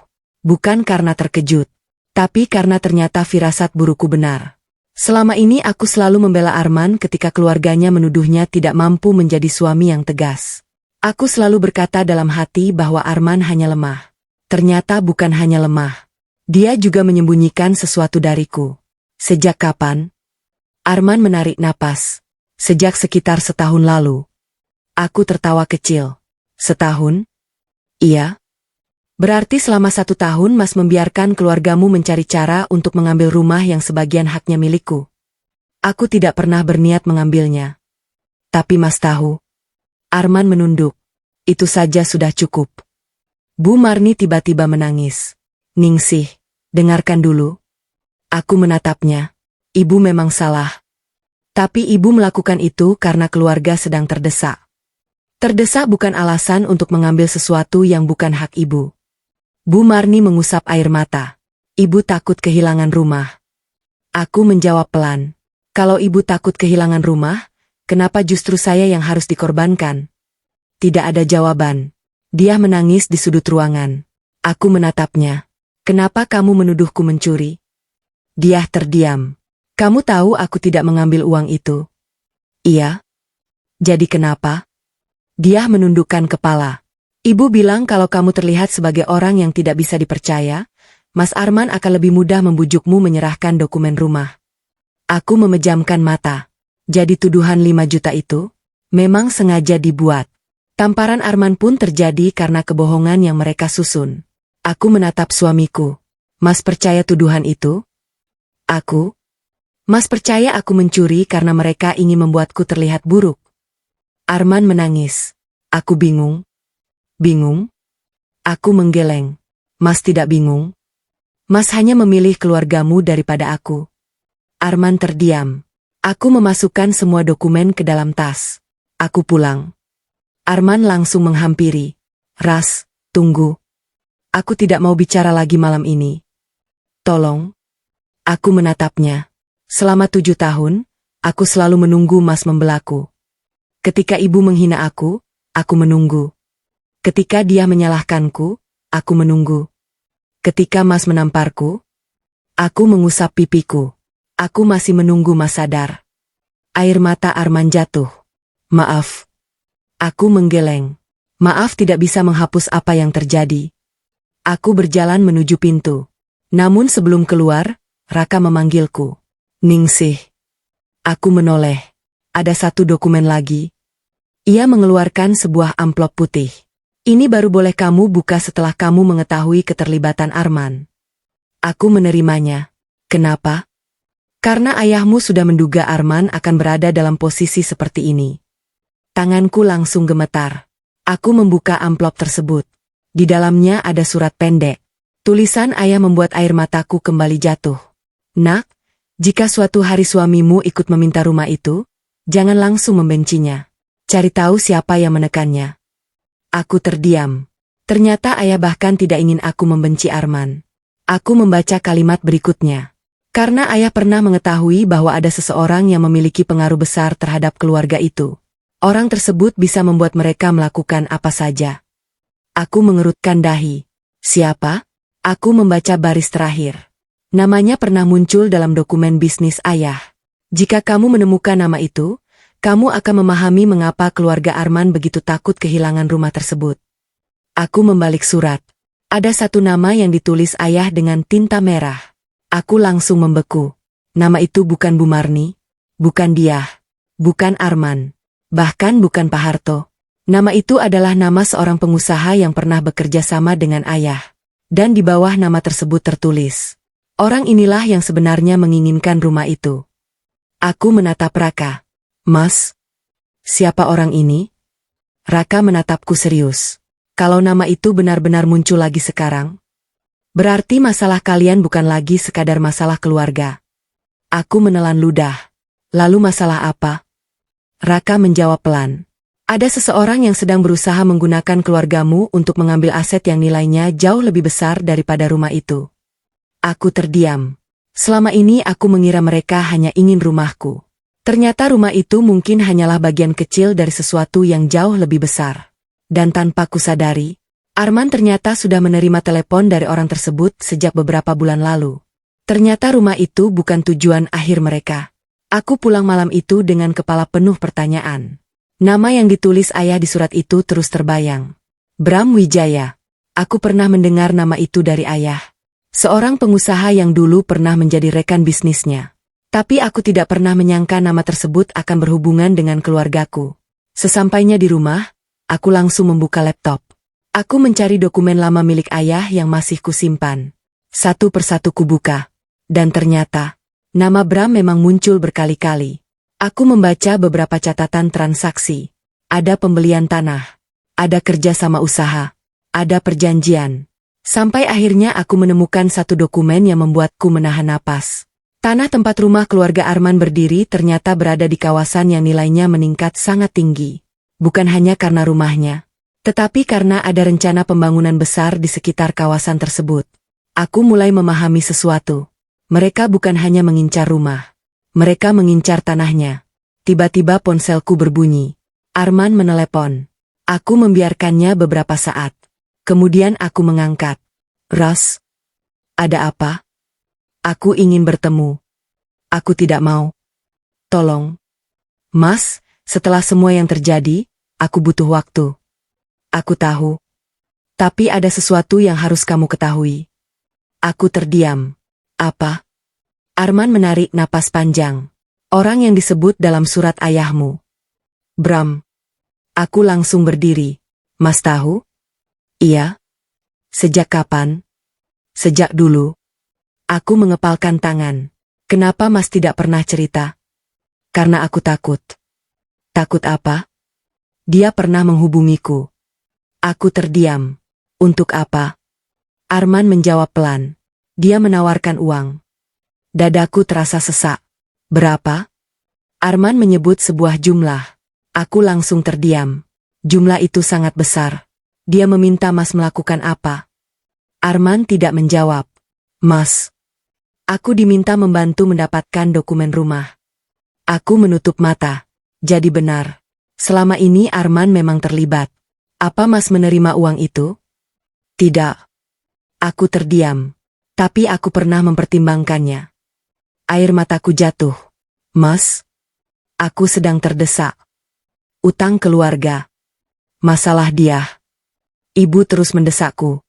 S1: Bukan karena terkejut. Tapi karena ternyata firasat burukku benar. Selama ini aku selalu membela Arman ketika keluarganya menuduhnya tidak mampu menjadi suami yang tegas. Aku selalu berkata dalam hati bahwa Arman hanya lemah. Ternyata bukan hanya lemah. Dia juga menyembunyikan sesuatu dariku. Sejak kapan? Arman menarik napas. Sejak sekitar setahun lalu. Aku tertawa kecil. Setahun? Iya. Berarti selama 1 tahun Mas membiarkan keluargamu mencari cara untuk mengambil rumah yang sebagian haknya milikku. Aku tidak pernah berniat mengambilnya. Tapi Mas tahu. Arman menunduk. Itu saja sudah cukup. Bu Marni tiba-tiba menangis. Ningsih, dengarkan dulu. Aku menatapnya. Ibu memang salah. Tapi ibu melakukan itu karena keluarga sedang terdesak. Terdesak bukan alasan untuk mengambil sesuatu yang bukan hak ibu. Bu Marni mengusap air mata. Ibu takut kehilangan rumah. Aku menjawab pelan. Kalau ibu takut kehilangan rumah, kenapa justru saya yang harus dikorbankan? Tidak ada jawaban. Dia menangis di sudut ruangan. Aku menatapnya. Kenapa kamu menuduhku mencuri? Dia terdiam. Kamu tahu aku tidak mengambil uang itu? Iya. Jadi kenapa? Dia menundukkan kepala. Ibu bilang kalau kamu terlihat sebagai orang yang tidak bisa dipercaya, Mas Arman akan lebih mudah membujukmu menyerahkan dokumen rumah. Aku memejamkan mata. Jadi tuduhan 5 juta itu memang sengaja dibuat. Tamparan Arman pun terjadi karena kebohongan yang mereka susun. Aku menatap suamiku. Mas percaya tuduhan itu? Aku? Mas percaya aku mencuri karena mereka ingin membuatku terlihat buruk. Arman menangis. Aku bingung. Bingung? Aku menggeleng. Mas tidak bingung? Mas hanya memilih keluargamu daripada aku. Arman terdiam. Aku memasukkan semua dokumen ke dalam tas. Aku pulang. Arman langsung menghampiri. Ras, tunggu. Aku tidak mau bicara lagi malam ini. Tolong. Aku menatapnya. Selama 7 tahun, aku selalu menunggu Mas membelaku. Ketika ibu menghina aku menunggu. Ketika dia menyalahkanku, aku menunggu. Ketika Mas menamparku, aku mengusap pipiku. Aku masih menunggu Mas sadar. Air mata Arman jatuh. Maaf. Aku menggeleng. Maaf tidak bisa menghapus apa yang terjadi. Aku berjalan menuju pintu. Namun sebelum keluar, Raka memanggilku. Ningsih. Aku menoleh. Ada 1 dokumen lagi. Ia mengeluarkan sebuah amplop putih. Ini baru boleh kamu buka setelah kamu mengetahui keterlibatan Arman. Aku menerimanya. Kenapa? Karena ayahmu sudah menduga Arman akan berada dalam posisi seperti ini. Tanganku langsung gemetar. Aku membuka amplop tersebut. Di dalamnya ada surat pendek. Tulisan ayah membuat air mataku kembali jatuh. Nak, jika suatu hari suamimu ikut meminta rumah itu, jangan langsung membencinya. Cari tahu siapa yang menekannya. Aku terdiam. Ternyata ayah bahkan tidak ingin aku membenci Arman. Aku membaca kalimat berikutnya. Karena ayah pernah mengetahui bahwa ada seseorang yang memiliki pengaruh besar terhadap keluarga itu. Orang tersebut bisa membuat mereka melakukan apa saja. Aku mengerutkan dahi. Siapa? Aku membaca baris terakhir. Namanya pernah muncul dalam dokumen bisnis ayah. Jika kamu menemukan nama itu, kamu akan memahami mengapa keluarga Arman begitu takut kehilangan rumah tersebut. Aku membalik surat. Ada satu nama yang ditulis ayah dengan tinta merah. Aku langsung membeku. Nama itu bukan Bu Marni, bukan dia, bukan Arman, bahkan bukan Pak Harto. Nama itu adalah nama seorang pengusaha yang pernah bekerja sama dengan ayah. Dan di bawah nama tersebut tertulis, orang inilah yang sebenarnya menginginkan rumah itu. Aku menatap Raka. Mas, siapa orang ini? Raka menatapku serius. Kalau nama itu benar-benar muncul lagi sekarang, berarti masalah kalian bukan lagi sekadar masalah keluarga. Aku menelan ludah. Lalu masalah apa? Raka menjawab pelan. Ada seseorang yang sedang berusaha menggunakan keluargamu untuk mengambil aset yang nilainya jauh lebih besar daripada rumah itu. Aku terdiam. Selama ini aku mengira mereka hanya ingin rumahku. Ternyata rumah itu mungkin hanyalah bagian kecil dari sesuatu yang jauh lebih besar. Dan tanpa kusadari, Arman ternyata sudah menerima telepon dari orang tersebut sejak beberapa bulan lalu. Ternyata rumah itu bukan tujuan akhir mereka. Aku pulang malam itu dengan kepala penuh pertanyaan. Nama yang ditulis ayah di surat itu terus terbayang. Bram Wijaya. Aku pernah mendengar nama itu dari ayah. Seorang pengusaha yang dulu pernah menjadi rekan bisnisnya. Tapi aku tidak pernah menyangka nama tersebut akan berhubungan dengan keluargaku. Sesampainya di rumah, aku langsung membuka laptop. Aku mencari dokumen lama milik ayah yang masih kusimpan. Satu persatu kubuka. Dan ternyata, nama Bram memang muncul berkali-kali. Aku membaca beberapa catatan transaksi. Ada pembelian tanah. Ada kerja sama usaha. Ada perjanjian. Sampai akhirnya aku menemukan satu dokumen yang membuatku menahan napas. Tanah tempat rumah keluarga Arman berdiri ternyata berada di kawasan yang nilainya meningkat sangat tinggi. Bukan hanya karena rumahnya, tetapi karena ada rencana pembangunan besar di sekitar kawasan tersebut. Aku mulai memahami sesuatu. Mereka bukan hanya mengincar rumah. Mereka mengincar tanahnya. Tiba-tiba ponselku berbunyi. Arman menelepon. Aku membiarkannya beberapa saat. Kemudian aku mengangkat. Ros, ada apa? Aku ingin bertemu. Aku tidak mau. Tolong. Mas, setelah semua yang terjadi, aku butuh waktu. Aku tahu. Tapi ada sesuatu yang harus kamu ketahui. Aku terdiam. Apa? Arman menarik napas panjang. Orang yang disebut dalam surat ayahmu. Bram. Aku langsung berdiri. Mas tahu? Iya. Sejak kapan? Sejak dulu. Aku mengepalkan tangan. Kenapa Mas tidak pernah cerita? Karena aku takut. Takut apa? Dia pernah menghubungiku. Aku terdiam. Untuk apa? Arman menjawab pelan. Dia menawarkan uang. Dadaku terasa sesak. Berapa? Arman menyebut sebuah jumlah. Aku langsung terdiam. Jumlah itu sangat besar. Dia meminta Mas melakukan apa? Arman tidak menjawab. Mas. Aku diminta membantu mendapatkan dokumen rumah. Aku menutup mata. Jadi benar. Selama ini Arman memang terlibat. Apa Mas menerima uang itu? Tidak. Aku terdiam. Tapi aku pernah mempertimbangkannya. Air mataku jatuh. Mas, aku sedang terdesak. Utang keluarga. Masalah dia. Ibu terus mendesakku.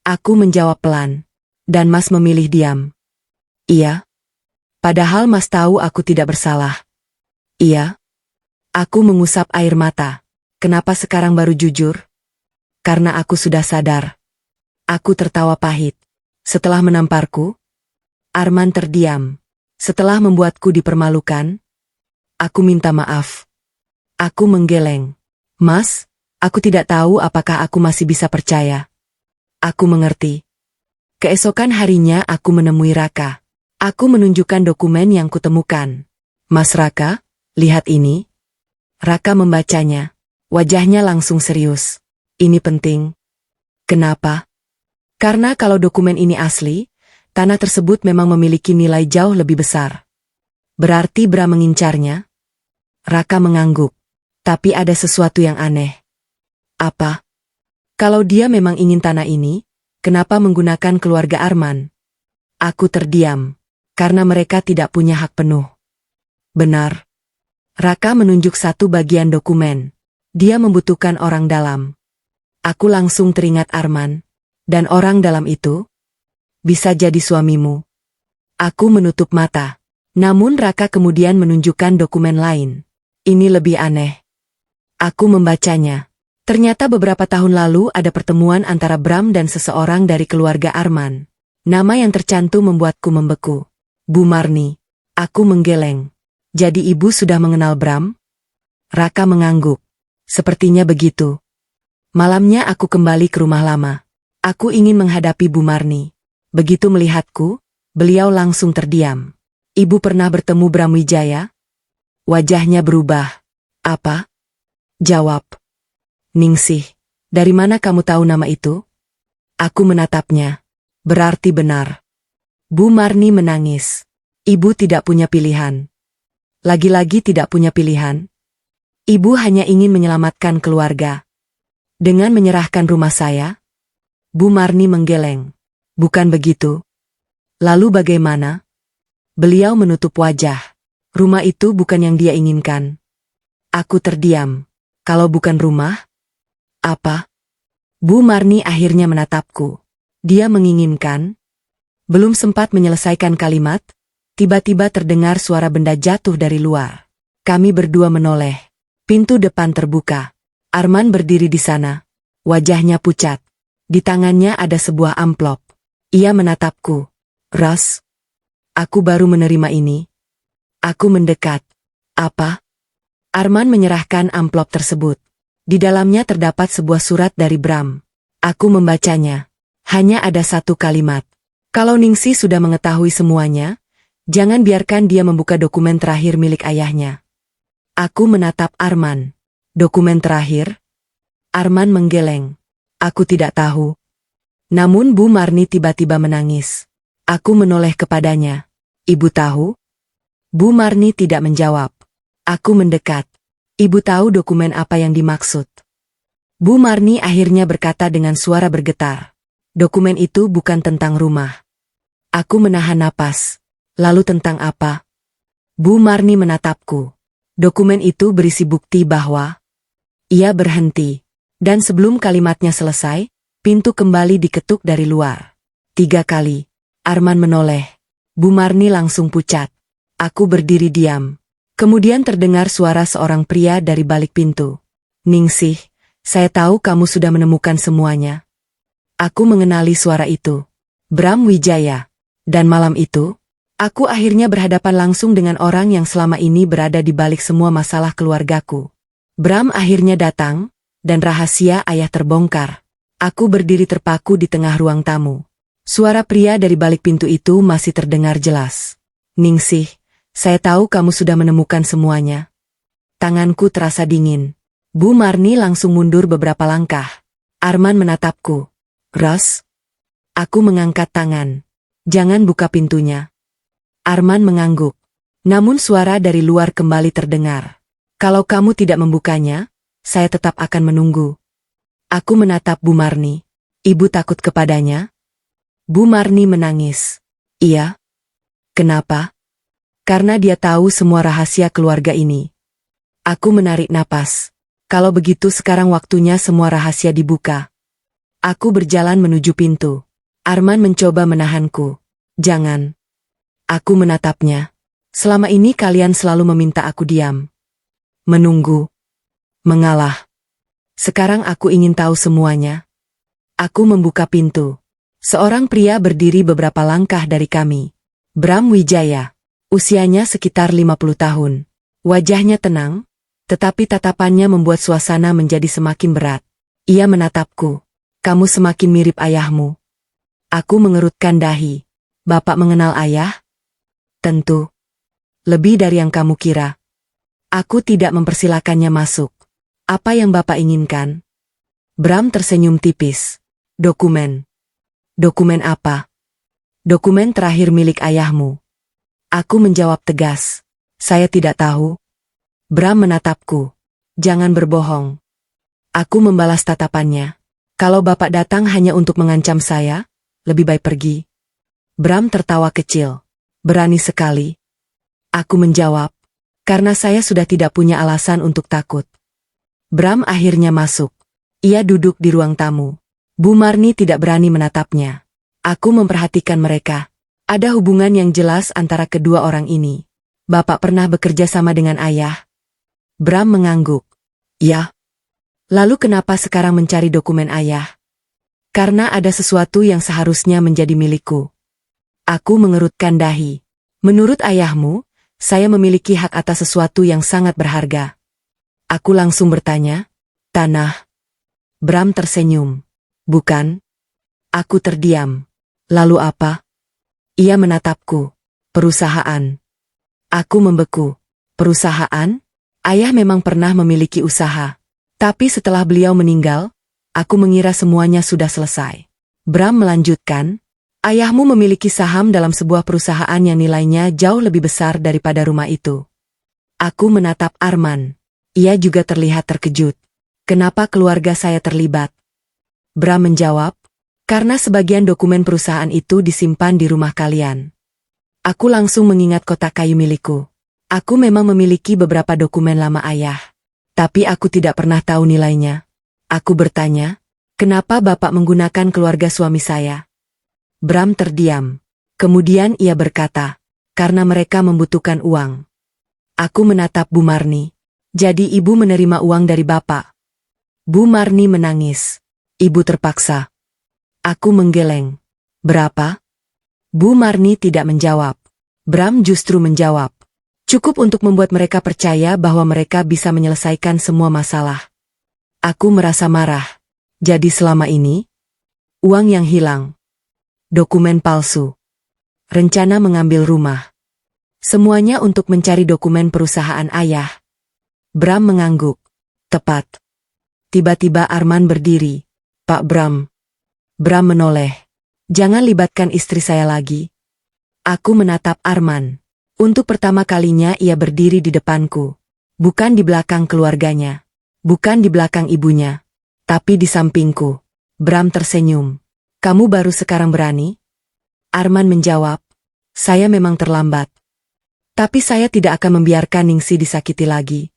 S1: Aku menjawab pelan. Dan Mas memilih diam. Iya. Padahal Mas tahu aku tidak bersalah. Iya. Aku mengusap air mata. Kenapa sekarang baru jujur? Karena aku sudah sadar. Aku tertawa pahit. Setelah menamparku, Arman terdiam. Setelah membuatku dipermalukan, aku minta maaf. Aku menggeleng. Mas, aku tidak tahu apakah aku masih bisa percaya. Aku mengerti. Keesokan harinya aku menemui Raka. Aku menunjukkan dokumen yang kutemukan. Mas Raka, lihat ini. Raka membacanya. Wajahnya langsung serius. Ini penting. Kenapa? Karena kalau dokumen ini asli, tanah tersebut memang memiliki nilai jauh lebih besar. Berarti Bram mengincarnya? Raka mengangguk. Tapi ada sesuatu yang aneh. Apa? Kalau dia memang ingin tanah ini, kenapa menggunakan keluarga Arman? Aku terdiam. Karena mereka tidak punya hak penuh. Benar. Raka menunjuk satu bagian dokumen. Dia membutuhkan orang dalam. Aku langsung teringat Arman. Dan orang dalam itu bisa jadi suamimu. Aku menutup mata. Namun Raka kemudian menunjukkan dokumen lain. Ini lebih aneh. Aku membacanya. Ternyata beberapa tahun lalu ada pertemuan antara Bram dan seseorang dari keluarga Arman. Nama yang tercantum membuatku membeku. Bu Marni. Aku menggeleng. Jadi ibu sudah mengenal Bram? Raka mengangguk. Sepertinya begitu. Malamnya aku kembali ke rumah lama. Aku ingin menghadapi Bu Marni. Begitu melihatku, beliau langsung terdiam. Ibu pernah bertemu Bram Wijaya? Wajahnya berubah. Apa? Jawab. Ningsih, dari mana kamu tahu nama itu? Aku menatapnya. Berarti benar. Bu Marni menangis. Ibu tidak punya pilihan. Lagi-lagi tidak punya pilihan. Ibu hanya ingin menyelamatkan keluarga. Dengan menyerahkan rumah saya? Bu Marni menggeleng. Bukan begitu. Lalu bagaimana? Beliau menutup wajah. Rumah itu bukan yang dia inginkan. Aku terdiam. Kalau bukan rumah? Apa? Bu Marni akhirnya menatapku. Dia menginginkan? Belum sempat menyelesaikan kalimat, tiba-tiba terdengar suara benda jatuh dari luar. Kami berdua menoleh. Pintu depan terbuka. Arman berdiri di sana. Wajahnya pucat. Di tangannya ada sebuah amplop. Ia menatapku. Ros, aku baru menerima ini. Aku mendekat. Apa? Arman menyerahkan amplop tersebut. Di dalamnya terdapat sebuah surat dari Bram. Aku membacanya. Hanya ada satu kalimat. Kalau Ningsih sudah mengetahui semuanya, jangan biarkan dia membuka dokumen terakhir milik ayahnya. Aku menatap Arman. Dokumen terakhir? Arman menggeleng. Aku tidak tahu. Namun Bu Marni tiba-tiba menangis. Aku menoleh kepadanya. Ibu tahu? Bu Marni tidak menjawab. Aku mendekat. Ibu tahu dokumen apa yang dimaksud? Bu Marni akhirnya berkata dengan suara bergetar. Dokumen itu bukan tentang rumah. Aku menahan napas. Lalu tentang apa? Bu Marni menatapku. Dokumen itu berisi bukti bahwa... Ia berhenti. Dan sebelum kalimatnya selesai, pintu kembali diketuk dari luar. 3 kali. Arman menoleh. Bu Marni langsung pucat. Aku berdiri diam. Kemudian terdengar suara seorang pria dari balik pintu. Ningsih, saya tahu kamu sudah menemukan semuanya. Aku mengenali suara itu. Bram Wijaya. Dan malam itu, aku akhirnya berhadapan langsung dengan orang yang selama ini berada di balik semua masalah keluargaku. Bram akhirnya datang, dan rahasia ayah terbongkar. Aku berdiri terpaku di tengah ruang tamu. Suara pria dari balik pintu itu masih terdengar jelas. Ningsih, saya tahu kamu sudah menemukan semuanya. Tanganku terasa dingin. Bu Marni langsung mundur beberapa langkah. Arman menatapku. Ros? Aku mengangkat tangan. Jangan buka pintunya. Arman mengangguk. Namun suara dari luar kembali terdengar. Kalau kamu tidak membukanya, saya tetap akan menunggu. Aku menatap Bu Marni. Ibu takut kepadanya? Bu Marni menangis. Iya. Kenapa? Karena dia tahu semua rahasia keluarga ini. Aku menarik napas. Kalau begitu sekarang waktunya semua rahasia dibuka. Aku berjalan menuju pintu. Arman mencoba menahanku. Jangan. Aku menatapnya. Selama ini kalian selalu meminta aku diam. Menunggu. Mengalah. Sekarang aku ingin tahu semuanya. Aku membuka pintu. Seorang pria berdiri beberapa langkah dari kami. Bram Wijaya. Usianya sekitar 50 tahun. Wajahnya tenang, tetapi tatapannya membuat suasana menjadi semakin berat. Ia menatapku. Kamu semakin mirip ayahmu. Aku mengerutkan dahi. Bapak mengenal ayah? Tentu. Lebih dari yang kamu kira. Aku tidak mempersilakannya masuk. Apa yang Bapak inginkan? Bram tersenyum tipis. Dokumen. Dokumen apa? Dokumen terakhir milik ayahmu. Aku menjawab tegas. Saya tidak tahu. Bram menatapku. Jangan berbohong. Aku membalas tatapannya. Kalau Bapak datang hanya untuk mengancam saya, lebih baik pergi. Bram tertawa kecil. Berani sekali. Aku menjawab. Karena saya sudah tidak punya alasan untuk takut. Bram akhirnya masuk. Ia duduk di ruang tamu. Bu Marni tidak berani menatapnya. Aku memperhatikan mereka. Ada hubungan yang jelas antara kedua orang ini. Bapak pernah bekerja sama dengan ayah? Bram mengangguk. Ya. Lalu kenapa sekarang mencari dokumen ayah? Karena ada sesuatu yang seharusnya menjadi milikku. Aku mengerutkan dahi. Menurut ayahmu, saya memiliki hak atas sesuatu yang sangat berharga. Aku langsung bertanya, tanah. Bram tersenyum. Bukan? Aku terdiam. Lalu apa? Ia menatapku. Perusahaan. Aku membeku. Perusahaan? Ayah memang pernah memiliki usaha. Tapi setelah beliau meninggal, aku mengira semuanya sudah selesai. Bram melanjutkan, ayahmu memiliki saham dalam sebuah perusahaan yang nilainya jauh lebih besar daripada rumah itu. Aku menatap Arman. Ia juga terlihat terkejut. Kenapa keluarga saya terlibat? Bram menjawab, karena sebagian dokumen perusahaan itu disimpan di rumah kalian. Aku langsung mengingat kotak kayu milikku. Aku memang memiliki beberapa dokumen lama ayah. Tapi aku tidak pernah tahu nilainya. Aku bertanya, kenapa Bapak menggunakan keluarga suami saya? Bram terdiam. Kemudian ia berkata, karena mereka membutuhkan uang. Aku menatap Bu Marni. Jadi ibu menerima uang dari Bapak? Bu Marni menangis. Ibu terpaksa. Aku menggeleng. Berapa? Bu Marni tidak menjawab. Bram justru menjawab. Cukup untuk membuat mereka percaya bahwa mereka bisa menyelesaikan semua masalah. Aku merasa marah. Jadi selama ini, uang yang hilang. Dokumen palsu. Rencana mengambil rumah. Semuanya untuk mencari dokumen perusahaan ayah. Bram mengangguk. Tepat. Tiba-tiba Arman berdiri. Pak Bram. Bram menoleh. Jangan libatkan istri saya lagi. Aku menatap Arman. Untuk pertama kalinya ia berdiri di depanku. Bukan di belakang keluarganya. Bukan di belakang ibunya. Tapi di sampingku. Bram tersenyum. Kamu baru sekarang berani? Arman menjawab. Saya memang terlambat. Tapi saya tidak akan membiarkan Ningsih disakiti lagi.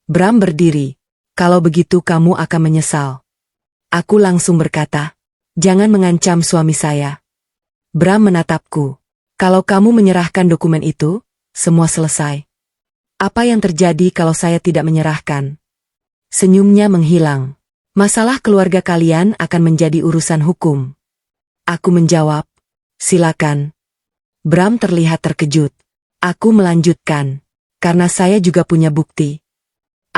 S1: Bram berdiri. Kalau begitu kamu akan menyesal. Aku langsung berkata. Jangan mengancam suami saya. Bram menatapku. Kalau kamu menyerahkan dokumen itu, semua selesai. Apa yang terjadi kalau saya tidak menyerahkan? Senyumnya menghilang. Masalah keluarga kalian akan menjadi urusan hukum. Aku menjawab, silakan. Bram terlihat terkejut. Aku melanjutkan, karena saya juga punya bukti.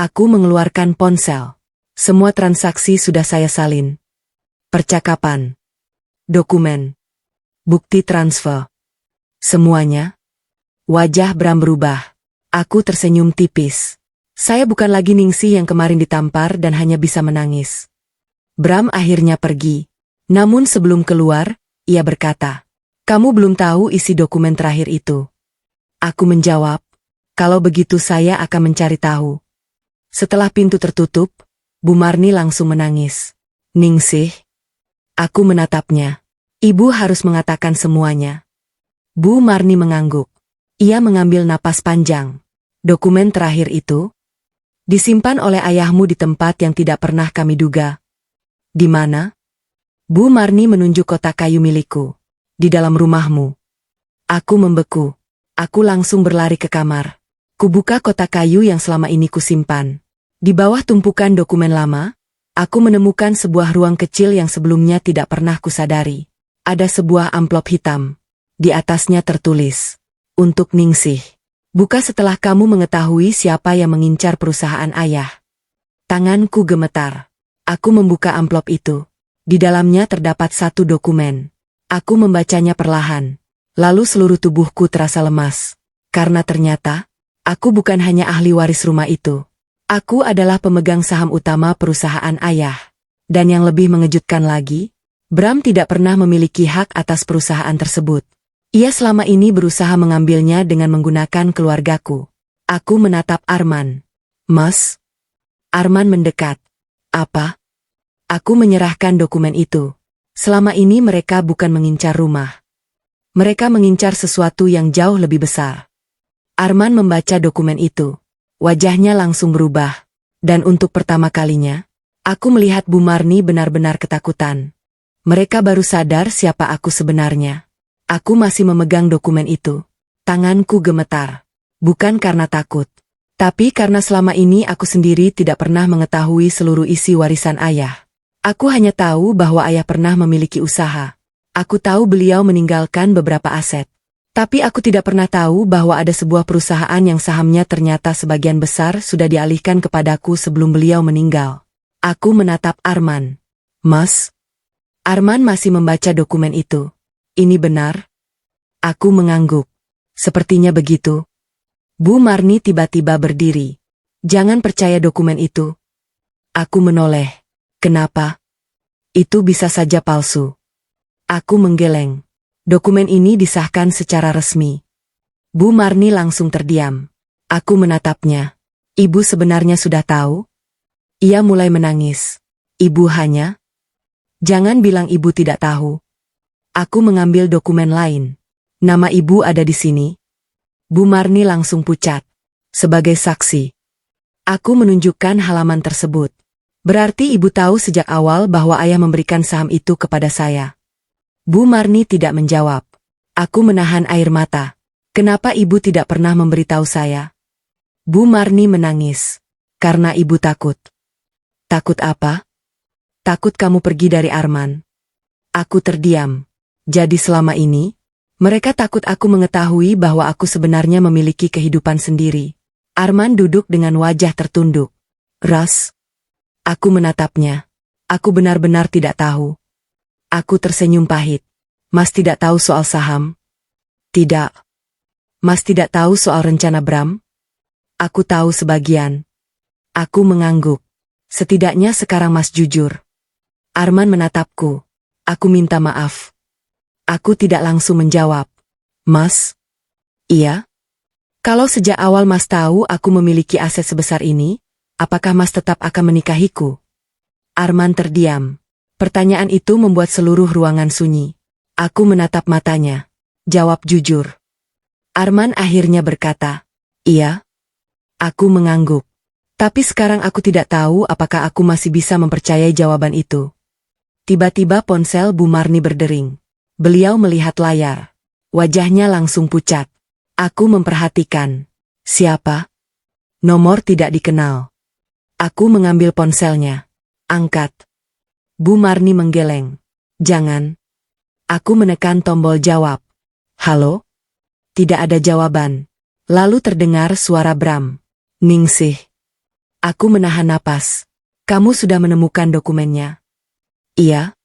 S1: Aku mengeluarkan ponsel. Semua transaksi sudah saya salin. Percakapan. Dokumen. Bukti transfer. Semuanya. Wajah Bram berubah. Aku tersenyum tipis. Saya bukan lagi Ningsih yang kemarin ditampar dan hanya bisa menangis. Bram akhirnya pergi. Namun sebelum keluar, ia berkata, kamu belum tahu isi dokumen terakhir itu. Aku menjawab, kalau begitu saya akan mencari tahu. Setelah pintu tertutup, Bu Marni langsung menangis. Ningsih. Aku menatapnya. Ibu harus mengatakan semuanya. Bu Marni mengangguk. Ia mengambil napas panjang. Dokumen terakhir itu disimpan oleh ayahmu di tempat yang tidak pernah kami duga. Di mana? Bu Marni menunjuk kotak kayu milikku. Di dalam rumahmu. Aku membeku. Aku langsung berlari ke kamar. Kubuka kotak kayu yang selama ini kusimpan. Di bawah tumpukan dokumen lama, aku menemukan sebuah ruang kecil yang sebelumnya tidak pernah kusadari. Ada sebuah amplop hitam. Di atasnya tertulis, untuk Ningsih. Buka setelah kamu mengetahui siapa yang mengincar perusahaan ayah. Tanganku gemetar. Aku membuka amplop itu. Di dalamnya terdapat satu dokumen. Aku membacanya perlahan. Lalu seluruh tubuhku terasa lemas. Karena ternyata, aku bukan hanya ahli waris rumah itu. Aku adalah pemegang saham utama perusahaan ayah. Dan yang lebih mengejutkan lagi, Bram tidak pernah memiliki hak atas perusahaan tersebut. Ia selama ini berusaha mengambilnya dengan menggunakan keluargaku. Aku menatap Arman. Mas? Arman mendekat. Apa? Aku menyerahkan dokumen itu. Selama ini mereka bukan mengincar rumah. Mereka mengincar sesuatu yang jauh lebih besar. Arman membaca dokumen itu. Wajahnya langsung berubah. Dan untuk pertama kalinya, aku melihat Bu Marni benar-benar ketakutan. Mereka baru sadar siapa aku sebenarnya. Aku masih memegang dokumen itu. Tanganku gemetar. Bukan karena takut. Tapi karena selama ini aku sendiri tidak pernah mengetahui seluruh isi warisan ayah. Aku hanya tahu bahwa ayah pernah memiliki usaha. Aku tahu beliau meninggalkan beberapa aset. Tapi aku tidak pernah tahu bahwa ada sebuah perusahaan yang sahamnya ternyata sebagian besar sudah dialihkan kepadaku sebelum beliau meninggal. Aku menatap Arman. Mas? Arman masih membaca dokumen itu. Ini benar? Aku mengangguk. Sepertinya begitu. Bu Marni tiba-tiba berdiri. Jangan percaya dokumen itu. Aku menoleh. Kenapa? Itu bisa saja palsu. Aku menggeleng. Dokumen ini disahkan secara resmi. Bu Marni langsung terdiam. Aku menatapnya. Ibu sebenarnya sudah tahu? Ia mulai menangis. Ibu hanya? Jangan bilang ibu tidak tahu. Aku mengambil dokumen lain. Nama ibu ada di sini. Bu Marni langsung pucat. Sebagai saksi. Aku menunjukkan halaman tersebut. Berarti ibu tahu sejak awal bahwa ayah memberikan saham itu kepada saya. Bu Marni tidak menjawab. Aku menahan air mata. Kenapa ibu tidak pernah memberitahu saya? Bu Marni menangis. Karena ibu takut. Takut apa? Takut kamu pergi dari Arman. Aku terdiam. Jadi selama ini, mereka takut aku mengetahui bahwa aku sebenarnya memiliki kehidupan sendiri. Arman duduk dengan wajah tertunduk. Ras. Aku menatapnya. Aku benar-benar tidak tahu. Aku tersenyum pahit. Mas tidak tahu soal saham? Tidak. Mas tidak tahu soal rencana Bram? Aku tahu sebagian. Aku mengangguk. Setidaknya sekarang Mas jujur. Arman menatapku. Aku minta maaf. Aku tidak langsung menjawab. Mas? Iya? Kalau sejak awal Mas tahu aku memiliki aset sebesar ini, apakah Mas tetap akan menikahiku? Arman terdiam. Pertanyaan itu membuat seluruh ruangan sunyi. Aku menatap matanya. Jawab jujur. Arman akhirnya berkata, iya. Aku mengangguk. Tapi sekarang aku tidak tahu apakah aku masih bisa mempercayai jawaban itu. Tiba-tiba ponsel Bu Marni berdering. Beliau melihat layar. Wajahnya langsung pucat. Aku memperhatikan. Siapa? Nomor tidak dikenal. Aku mengambil ponselnya. Angkat. Bu Marni menggeleng. Jangan. Aku menekan tombol jawab. Halo? Tidak ada jawaban. Lalu terdengar suara Bram. Ningsih. Aku menahan napas. Kamu sudah menemukan dokumennya? Iya.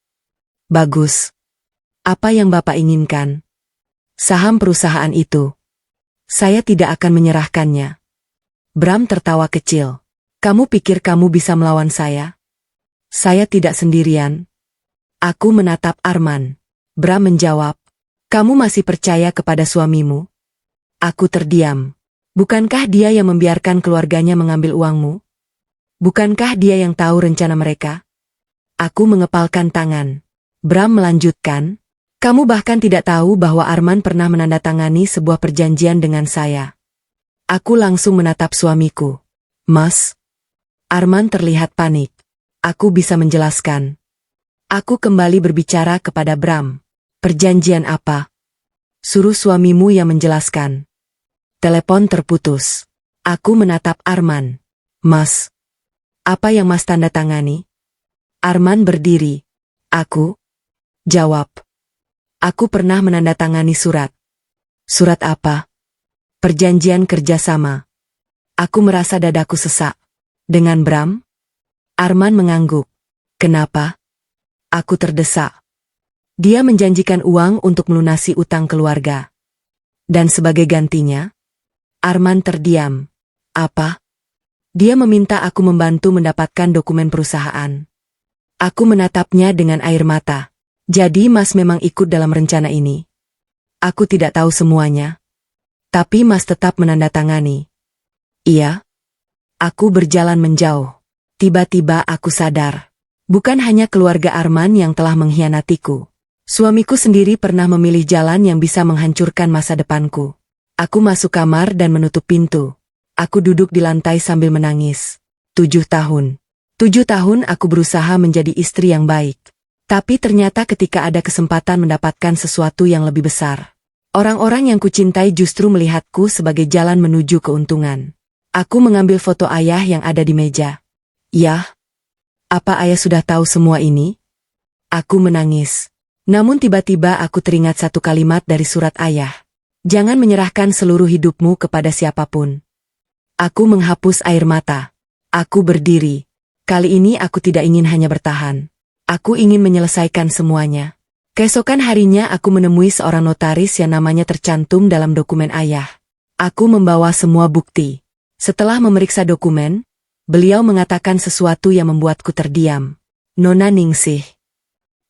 S1: Bagus. Apa yang Bapak inginkan? Saham perusahaan itu. Saya tidak akan menyerahkannya. Bram tertawa kecil. Kamu pikir kamu bisa melawan saya? Saya tidak sendirian. Aku menatap Arman. Bram menjawab. Kamu masih percaya kepada suamimu? Aku terdiam. Bukankah dia yang membiarkan keluarganya mengambil uangmu? Bukankah dia yang tahu rencana mereka? Aku mengepalkan tangan. Bram melanjutkan. Kamu bahkan tidak tahu bahwa Arman pernah menandatangani sebuah perjanjian dengan saya. Aku langsung menatap suamiku. Mas? Arman terlihat panik. Aku bisa menjelaskan. Aku kembali berbicara kepada Bram. Perjanjian apa? Suruh suamimu yang menjelaskan. Telepon terputus. Aku menatap Arman. Mas? Apa yang Mas tanda tangani? Arman berdiri. Aku? Jawab. Aku pernah menandatangani surat. Surat apa? Perjanjian kerjasama. Aku merasa dadaku sesak. Dengan Bram? Arman mengangguk. Kenapa? Aku terdesak. Dia menjanjikan uang untuk melunasi utang keluarga. Dan sebagai gantinya? Arman terdiam. Apa? Dia meminta aku membantu mendapatkan dokumen perusahaan. Aku menatapnya dengan air mata. Jadi Mas memang ikut dalam rencana ini. Aku tidak tahu semuanya. Tapi Mas tetap menandatangani. Iya. Aku berjalan menjauh. Tiba-tiba aku sadar. Bukan hanya keluarga Arman yang telah mengkhianatiku. Suamiku sendiri pernah memilih jalan yang bisa menghancurkan masa depanku. Aku masuk kamar dan menutup pintu. Aku duduk di lantai sambil menangis. 7 tahun. 7 tahun aku berusaha menjadi istri yang baik. Tapi ternyata ketika ada kesempatan mendapatkan sesuatu yang lebih besar, orang-orang yang kucintai justru melihatku sebagai jalan menuju keuntungan. Aku mengambil foto ayah yang ada di meja. Yah, apa ayah sudah tahu semua ini? Aku menangis. Namun tiba-tiba aku teringat satu kalimat dari surat ayah. Jangan menyerahkan seluruh hidupmu kepada siapapun. Aku menghapus air mata. Aku berdiri. Kali ini aku tidak ingin hanya bertahan. Aku ingin menyelesaikan semuanya. Keesokan harinya aku menemui seorang notaris yang namanya tercantum dalam dokumen ayah. Aku membawa semua bukti. Setelah memeriksa dokumen, beliau mengatakan sesuatu yang membuatku terdiam. Nona Ningsih,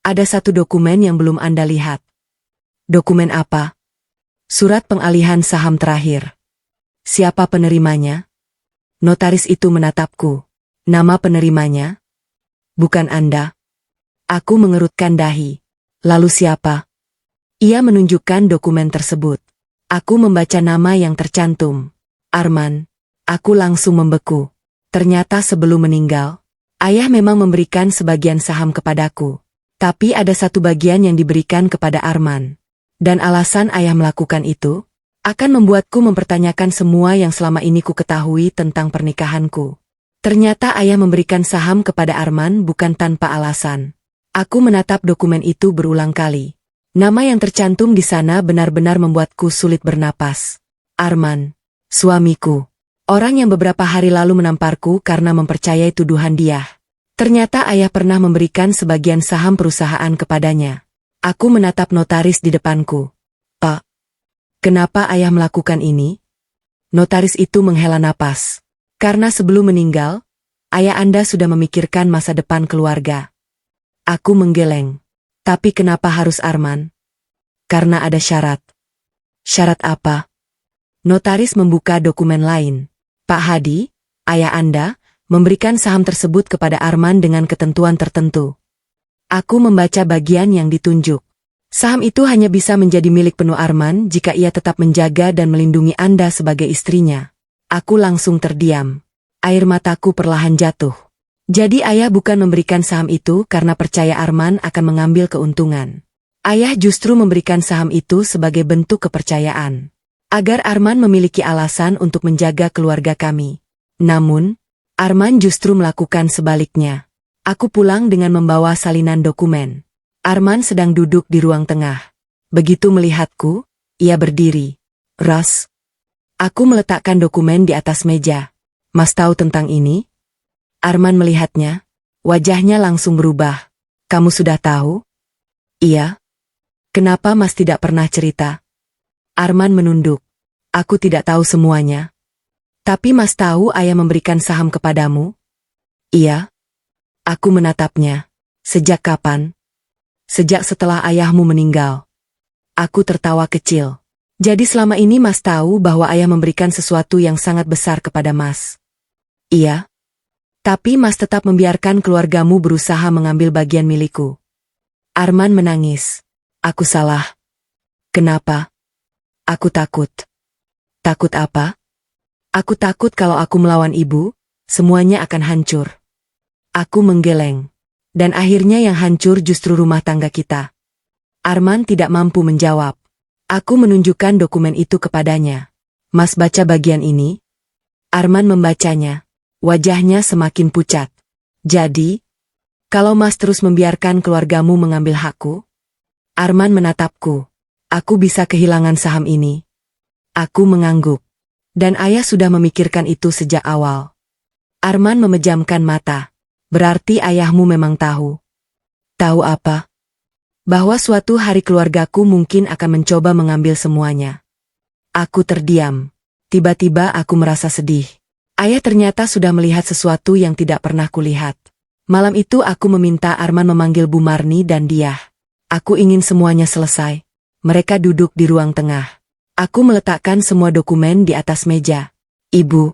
S1: ada satu dokumen yang belum Anda lihat. Dokumen apa? Surat pengalihan saham terakhir. Siapa penerimanya? Notaris itu menatapku. Nama penerimanya? Bukan Anda. Aku mengerutkan dahi. Lalu siapa? Ia menunjukkan dokumen tersebut. Aku membaca nama yang tercantum. Arman. Aku langsung membeku. Ternyata sebelum meninggal, ayah memang memberikan sebagian saham kepadaku. Tapi ada satu bagian yang diberikan kepada Arman. Dan alasan ayah melakukan itu akan membuatku mempertanyakan semua yang selama ini ku ketahui tentang pernikahanku. Ternyata ayah memberikan saham kepada Arman bukan tanpa alasan. Aku menatap dokumen itu berulang kali. Nama yang tercantum di sana benar-benar membuatku sulit bernapas. Arman, suamiku. Orang yang beberapa hari lalu menamparku karena mempercayai tuduhan dia. Ternyata ayah pernah memberikan sebagian saham perusahaan kepadanya. Aku menatap notaris di depanku. Pak, kenapa ayah melakukan ini? Notaris itu menghela napas. Karena sebelum meninggal, ayah Anda sudah memikirkan masa depan keluarga. Aku menggeleng. Tapi kenapa harus Arman? Karena ada syarat. Syarat apa? Notaris membuka dokumen lain. Pak Hadi, ayah Anda, memberikan saham tersebut kepada Arman dengan ketentuan tertentu. Aku membaca bagian yang ditunjuk. Saham itu hanya bisa menjadi milik penuh Arman jika ia tetap menjaga dan melindungi Anda sebagai istrinya. Aku langsung terdiam. Air mataku perlahan jatuh. Jadi ayah bukan memberikan saham itu karena percaya Arman akan mengambil keuntungan. Ayah justru memberikan saham itu sebagai bentuk kepercayaan. Agar Arman memiliki alasan untuk menjaga keluarga kami. Namun, Arman justru melakukan sebaliknya. Aku pulang dengan membawa salinan dokumen. Arman sedang duduk di ruang tengah. Begitu melihatku, ia berdiri. Ros. Aku meletakkan dokumen di atas meja. Mas tahu tentang ini? Arman melihatnya. Wajahnya langsung berubah. Kamu sudah tahu? Iya. Kenapa Mas tidak pernah cerita? Arman menunduk. Aku tidak tahu semuanya. Tapi Mas tahu ayah memberikan saham kepadamu? Iya. Aku menatapnya. Sejak kapan? Sejak setelah ayahmu meninggal. Aku tertawa kecil. Jadi selama ini Mas tahu bahwa ayah memberikan sesuatu yang sangat besar kepada Mas. Iya. Tapi Mas tetap membiarkan keluargamu berusaha mengambil bagian milikku. Arman menangis. Aku salah. Kenapa? Aku takut. Takut apa? Aku takut kalau aku melawan ibu, semuanya akan hancur. Aku menggeleng. Dan akhirnya yang hancur justru rumah tangga kita. Arman tidak mampu menjawab. Aku menunjukkan dokumen itu kepadanya. Mas baca bagian ini? Arman membacanya. Wajahnya semakin pucat. Jadi, kalau Mas terus membiarkan keluargamu mengambil hakku? Arman menatapku. Aku bisa kehilangan saham ini. Aku mengangguk. Dan ayah sudah memikirkan itu sejak awal. Arman memejamkan mata. Berarti ayahmu memang tahu. Tahu apa? Bahwa suatu hari keluargaku mungkin akan mencoba mengambil semuanya. Aku terdiam. Tiba-tiba aku merasa sedih. Ayah ternyata sudah melihat sesuatu yang tidak pernah kulihat. Malam itu aku meminta Arman memanggil Bu Marni dan dia. Aku ingin semuanya selesai. Mereka duduk di ruang tengah. Aku meletakkan semua dokumen di atas meja. Ibu.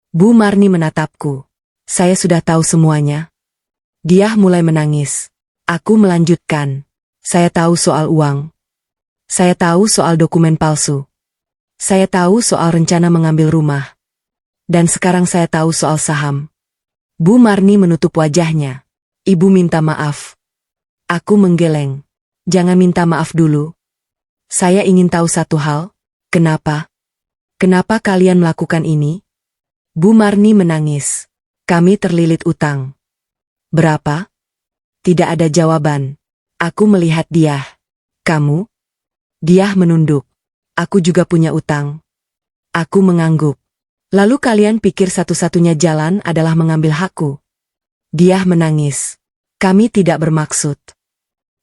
S1: Bu Marni menatapku. Saya sudah tahu semuanya. Dia mulai menangis. Aku melanjutkan. Saya tahu soal uang. Saya tahu soal dokumen palsu. Saya tahu soal rencana mengambil rumah. Dan sekarang saya tahu soal saham. Bu Marni menutup wajahnya. Ibu minta maaf. Aku menggeleng. Jangan minta maaf dulu. Saya ingin tahu satu hal. Kenapa? Kenapa kalian melakukan ini? Bu Marni menangis. Kami terlilit utang. Berapa? Tidak ada jawaban. Aku melihat dia. Kamu? Dia menunduk. Aku juga punya utang. Aku mengangguk. Lalu kalian pikir satu-satunya jalan adalah mengambil hakku? Dia menangis. Kami tidak bermaksud.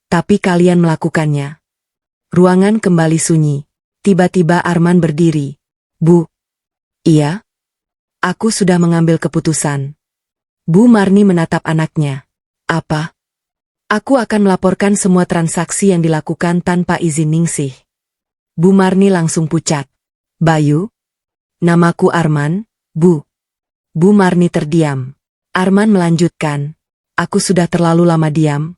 S1: Tapi kalian melakukannya. Ruangan kembali sunyi. Tiba-tiba Arman berdiri. Bu. Iya? Aku sudah mengambil keputusan. Bu Marni menatap anaknya. Apa? Aku akan melaporkan semua transaksi yang dilakukan tanpa izin Ningsih. Bu Marni langsung pucat. Bayu? Namaku Arman, Bu. Bu Marni terdiam. Arman melanjutkan. Aku sudah terlalu lama diam.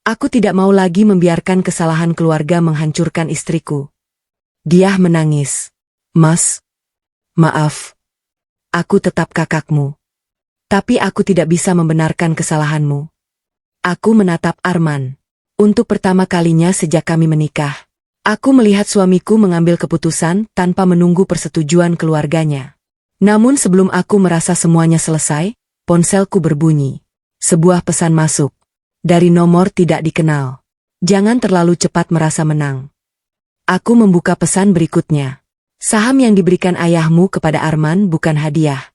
S1: Aku tidak mau lagi membiarkan kesalahan keluarga menghancurkan istriku. Dia menangis. Mas. Maaf. Aku tetap kakakmu. Tapi aku tidak bisa membenarkan kesalahanmu. Aku menatap Arman. Untuk pertama kalinya sejak kami menikah, aku melihat suamiku mengambil keputusan tanpa menunggu persetujuan keluarganya. Namun sebelum aku merasa semuanya selesai, ponselku berbunyi. Sebuah pesan masuk. Dari nomor tidak dikenal. Jangan terlalu cepat merasa menang. Aku membuka pesan berikutnya. Saham yang diberikan ayahmu kepada Arman bukan hadiah.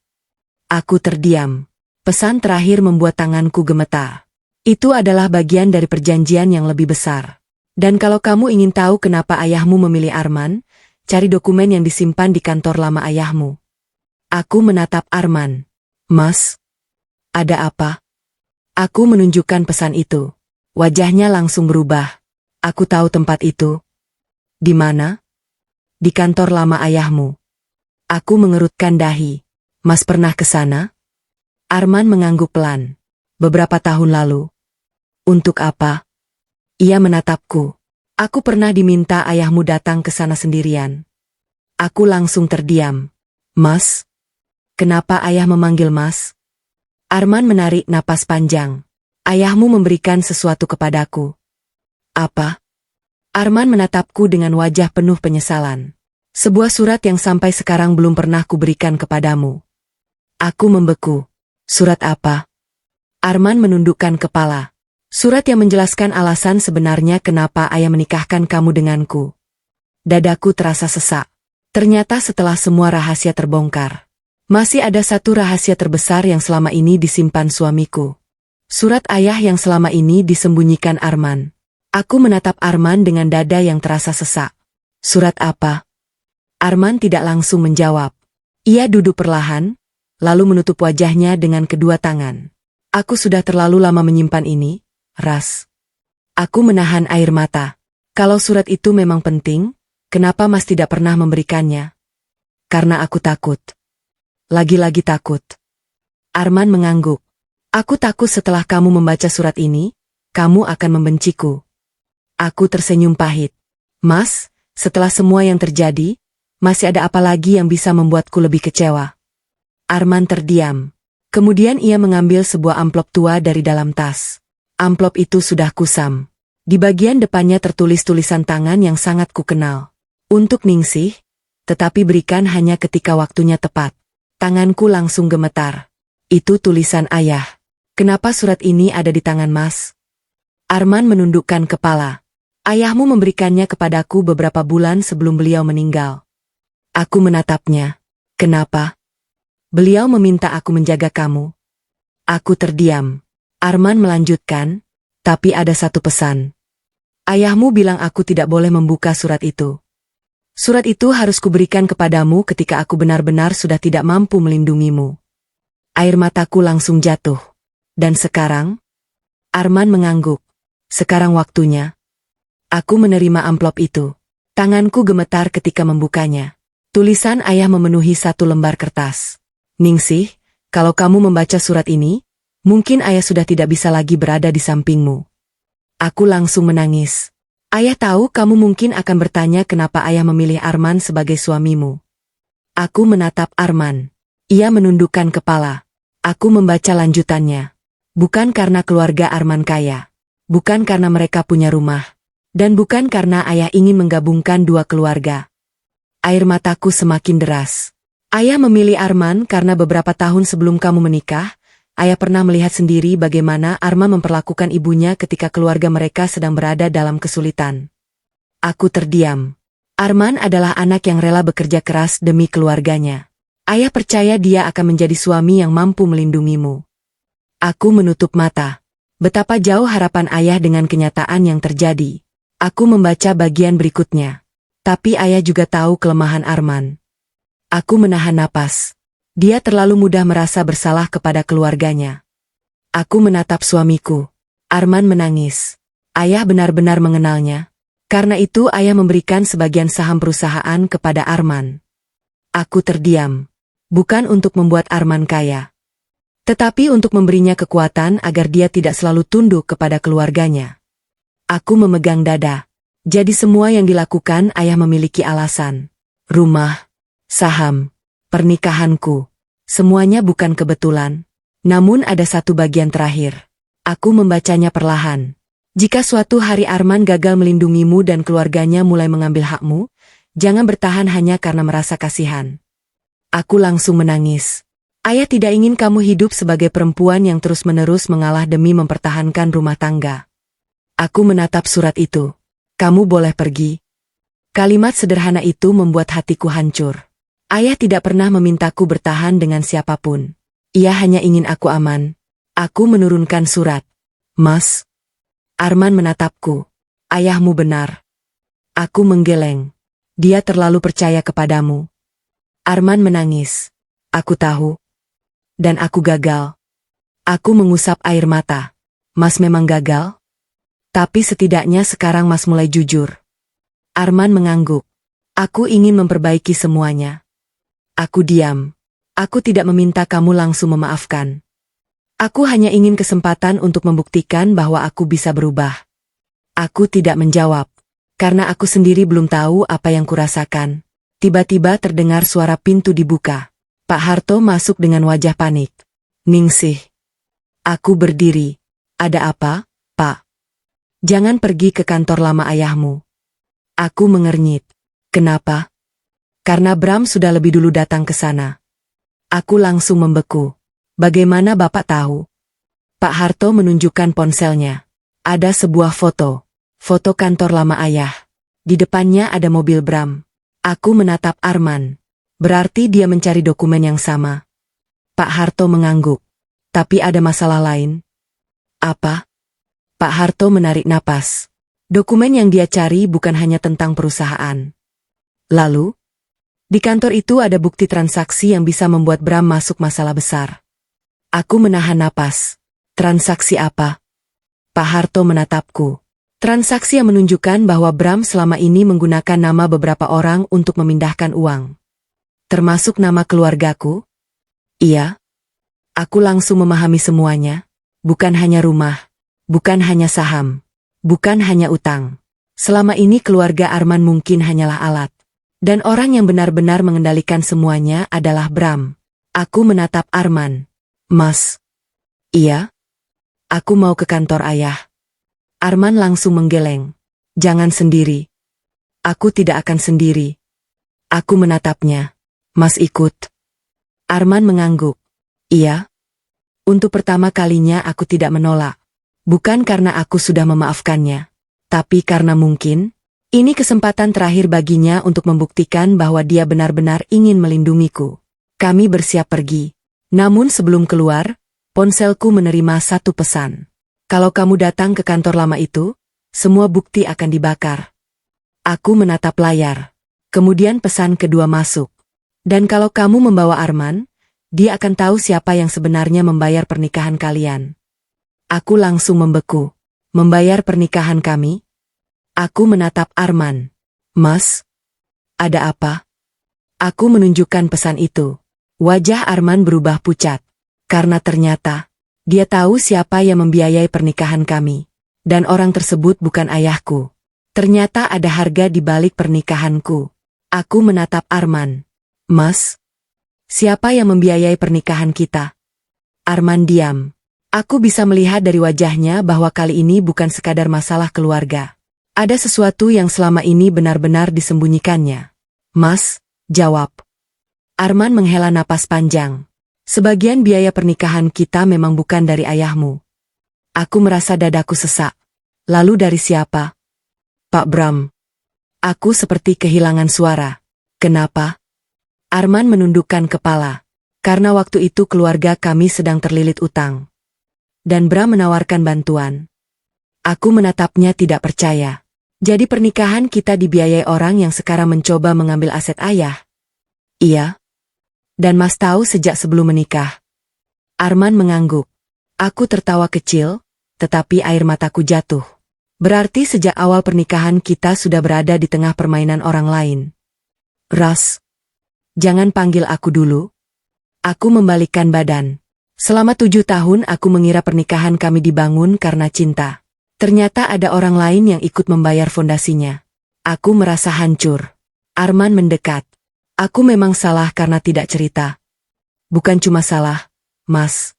S1: Aku terdiam. Pesan terakhir membuat tanganku gemetar. Itu adalah bagian dari perjanjian yang lebih besar. Dan kalau kamu ingin tahu kenapa ayahmu memilih Arman, cari dokumen yang disimpan di kantor lama ayahmu. Aku menatap Arman. Mas, ada apa? Aku menunjukkan pesan itu. Wajahnya langsung berubah. Aku tahu tempat itu. Di mana? Di kantor lama ayahmu. Aku mengerutkan dahi. Mas pernah ke sana? Arman mengangguk pelan. Beberapa tahun lalu. Untuk apa? Ia menatapku. Aku pernah diminta ayahmu datang ke sana sendirian. Aku langsung terdiam. Mas? Kenapa ayah memanggil Mas? Arman menarik napas panjang. Ayahmu memberikan sesuatu kepadaku. Apa? Arman menatapku dengan wajah penuh penyesalan. Sebuah surat yang sampai sekarang belum pernah kuberikan kepadamu. Aku membeku. Surat apa? Arman menundukkan kepala. Surat yang menjelaskan alasan sebenarnya kenapa ayah menikahkan kamu denganku. Dadaku terasa sesak. Ternyata setelah semua rahasia terbongkar, masih ada satu rahasia terbesar yang selama ini disimpan suamiku. Surat ayah yang selama ini disembunyikan Arman. Aku menatap Arman dengan dada yang terasa sesak. Surat apa? Arman tidak langsung menjawab. Ia duduk perlahan, lalu menutup wajahnya dengan kedua tangan. Aku sudah terlalu lama menyimpan ini, Ras. Aku menahan air mata. Kalau surat itu memang penting, kenapa Mas tidak pernah memberikannya? Karena aku takut. Lagi-lagi takut. Arman mengangguk. Aku takut setelah kamu membaca surat ini, kamu akan membenciku. Aku tersenyum pahit. Mas, setelah semua yang terjadi, masih ada apa lagi yang bisa membuatku lebih kecewa? Arman terdiam. Kemudian ia mengambil sebuah amplop tua dari dalam tas. Amplop itu sudah kusam. Di bagian depannya tertulis tulisan tangan yang sangat kukenal. Untuk Ningsih, tetapi berikan hanya ketika waktunya tepat. Tanganku langsung gemetar. Itu tulisan ayah. Kenapa surat ini ada di tangan Mas? Arman menundukkan kepala. Ayahmu memberikannya kepadaku beberapa bulan sebelum beliau meninggal. Aku menatapnya. Kenapa? Beliau meminta aku menjaga kamu. Aku terdiam. Arman melanjutkan, tapi ada satu pesan. Ayahmu bilang aku tidak boleh membuka surat itu. Surat itu harus kuberikan kepadamu ketika aku benar-benar sudah tidak mampu melindungimu. Air mataku langsung jatuh. Dan sekarang? Arman mengangguk. Sekarang waktunya. Aku menerima amplop itu. Tanganku gemetar ketika membukanya. Tulisan ayah memenuhi satu lembar kertas. Ningsih, kalau kamu membaca surat ini, mungkin ayah sudah tidak bisa lagi berada di sampingmu. Aku langsung menangis. Ayah tahu kamu mungkin akan bertanya kenapa ayah memilih Arman sebagai suamimu. Aku menatap Arman. Ia menundukkan kepala. Aku membaca lanjutannya. Bukan karena keluarga Arman kaya. Bukan karena mereka punya rumah. Dan bukan karena ayah ingin menggabungkan dua keluarga. Air mataku semakin deras. Ayah memilih Arman karena beberapa tahun sebelum kamu menikah, ayah pernah melihat sendiri bagaimana Arman memperlakukan ibunya ketika keluarga mereka sedang berada dalam kesulitan. Aku terdiam. Arman adalah anak yang rela bekerja keras demi keluarganya. Ayah percaya dia akan menjadi suami yang mampu melindungimu. Aku menutup mata. Betapa jauh harapan ayah dengan kenyataan yang terjadi. Aku membaca bagian berikutnya. Tapi ayah juga tahu kelemahan Arman. Aku menahan napas. Dia terlalu mudah merasa bersalah kepada keluarganya. Aku menatap suamiku. Arman menangis. Ayah benar-benar mengenalnya. Karena itu ayah memberikan sebagian saham perusahaan kepada Arman. Aku terdiam. Bukan untuk membuat Arman kaya. Tetapi untuk memberinya kekuatan agar dia tidak selalu tunduk kepada keluarganya. Aku memegang dada. Jadi semua yang dilakukan ayah memiliki alasan. Rumah, saham, pernikahanku. Semuanya bukan kebetulan. Namun ada satu bagian terakhir. Aku membacanya perlahan. Jika suatu hari Arman gagal melindungimu dan keluarganya mulai mengambil hakmu, jangan bertahan hanya karena merasa kasihan. Aku langsung menangis. Ayah tidak ingin kamu hidup sebagai perempuan yang terus-menerus mengalah demi mempertahankan rumah tangga. Aku menatap surat itu. Kamu boleh pergi. Kalimat sederhana itu membuat hatiku hancur. Ayah tidak pernah memintaku bertahan dengan siapapun. Ia hanya ingin aku aman. Aku menurunkan surat. Mas. Arman menatapku. Ayahmu benar. Aku menggeleng. Dia terlalu percaya kepadamu. Arman menangis. Aku tahu. Dan aku gagal. Aku mengusap air mata. Mas memang gagal? Tapi setidaknya sekarang Mas mulai jujur. Arman mengangguk. Aku ingin memperbaiki semuanya. Aku diam. Aku tidak meminta kamu langsung memaafkan. Aku hanya ingin kesempatan untuk membuktikan bahwa aku bisa berubah. Aku tidak menjawab. Karena aku sendiri belum tahu apa yang kurasakan. Tiba-tiba terdengar suara pintu dibuka. Pak Harto masuk dengan wajah panik. Ningsih. Aku berdiri. Ada apa, Pak? Jangan pergi ke kantor lama ayahmu. Aku mengernyit. Kenapa? Karena Bram sudah lebih dulu datang ke sana. Aku langsung membeku. Bagaimana Bapak tahu? Pak Harto menunjukkan ponselnya. Ada sebuah foto. Foto kantor lama ayah. Di depannya ada mobil Bram. Aku menatap Arman. Berarti dia mencari dokumen yang sama. Pak Harto mengangguk. Tapi ada masalah lain. Apa? Pak Harto menarik napas. Dokumen yang dia cari bukan hanya tentang perusahaan. Lalu? Di kantor itu ada bukti transaksi yang bisa membuat Bram masuk masalah besar. Aku menahan napas. Transaksi apa? Pak Harto menatapku. Transaksi yang menunjukkan bahwa Bram selama ini menggunakan nama beberapa orang untuk memindahkan uang. Termasuk nama keluargaku? Iya. Aku langsung memahami semuanya. Bukan hanya rumah. Bukan hanya saham. Bukan hanya utang. Selama ini keluarga Arman mungkin hanyalah alat. Dan orang yang benar-benar mengendalikan semuanya adalah Bram. Aku menatap Arman. Mas. Iya? Aku mau ke kantor ayah. Arman langsung menggeleng. Jangan sendiri. Aku tidak akan sendiri. Aku menatapnya. Mas ikut. Arman mengangguk. Iya. Untuk pertama kalinya aku tidak menolak. Bukan karena aku sudah memaafkannya. Tapi karena mungkin ini kesempatan terakhir baginya untuk membuktikan bahwa dia benar-benar ingin melindungiku. Kami bersiap pergi. Namun sebelum keluar, ponselku menerima satu pesan. Kalau kamu datang ke kantor lama itu, semua bukti akan dibakar. Aku menatap layar. Kemudian pesan kedua masuk. Dan kalau kamu membawa Arman, dia akan tahu siapa yang sebenarnya membayar pernikahan kalian. Aku langsung membeku. Membayar pernikahan kami? Aku menatap Arman. Mas? Ada apa? Aku menunjukkan pesan itu. Wajah Arman berubah pucat. Karena ternyata, dia tahu siapa yang membiayai pernikahan kami. Dan orang tersebut bukan ayahku. Ternyata ada harga di balik pernikahanku. Aku menatap Arman. Mas, siapa yang membiayai pernikahan kita? Arman diam. Aku bisa melihat dari wajahnya bahwa kali ini bukan sekadar masalah keluarga. Ada sesuatu yang selama ini benar-benar disembunyikannya. Mas, jawab. Arman menghela napas panjang. Sebagian biaya pernikahan kita memang bukan dari ayahmu. Aku merasa dadaku sesak. Lalu dari siapa? Pak Bram. Aku seperti kehilangan suara. Kenapa? Arman menundukkan kepala. Karena waktu itu keluarga kami sedang terlilit utang. Dan Bram menawarkan bantuan. Aku menatapnya tidak percaya. Jadi pernikahan kita dibiayai orang yang sekarang mencoba mengambil aset ayah? Iya. Dan Mas tahu sejak sebelum menikah? Arman mengangguk. Aku tertawa kecil, tetapi air mataku jatuh. Berarti sejak awal pernikahan kita sudah berada di tengah permainan orang lain. Ras, jangan panggil aku dulu. Aku membalikkan badan. Selama 7 tahun aku mengira pernikahan kami dibangun karena cinta. Ternyata ada orang lain yang ikut membayar fondasinya. Aku merasa hancur. Arman mendekat. Aku memang salah karena tidak cerita. Bukan cuma salah, Mas.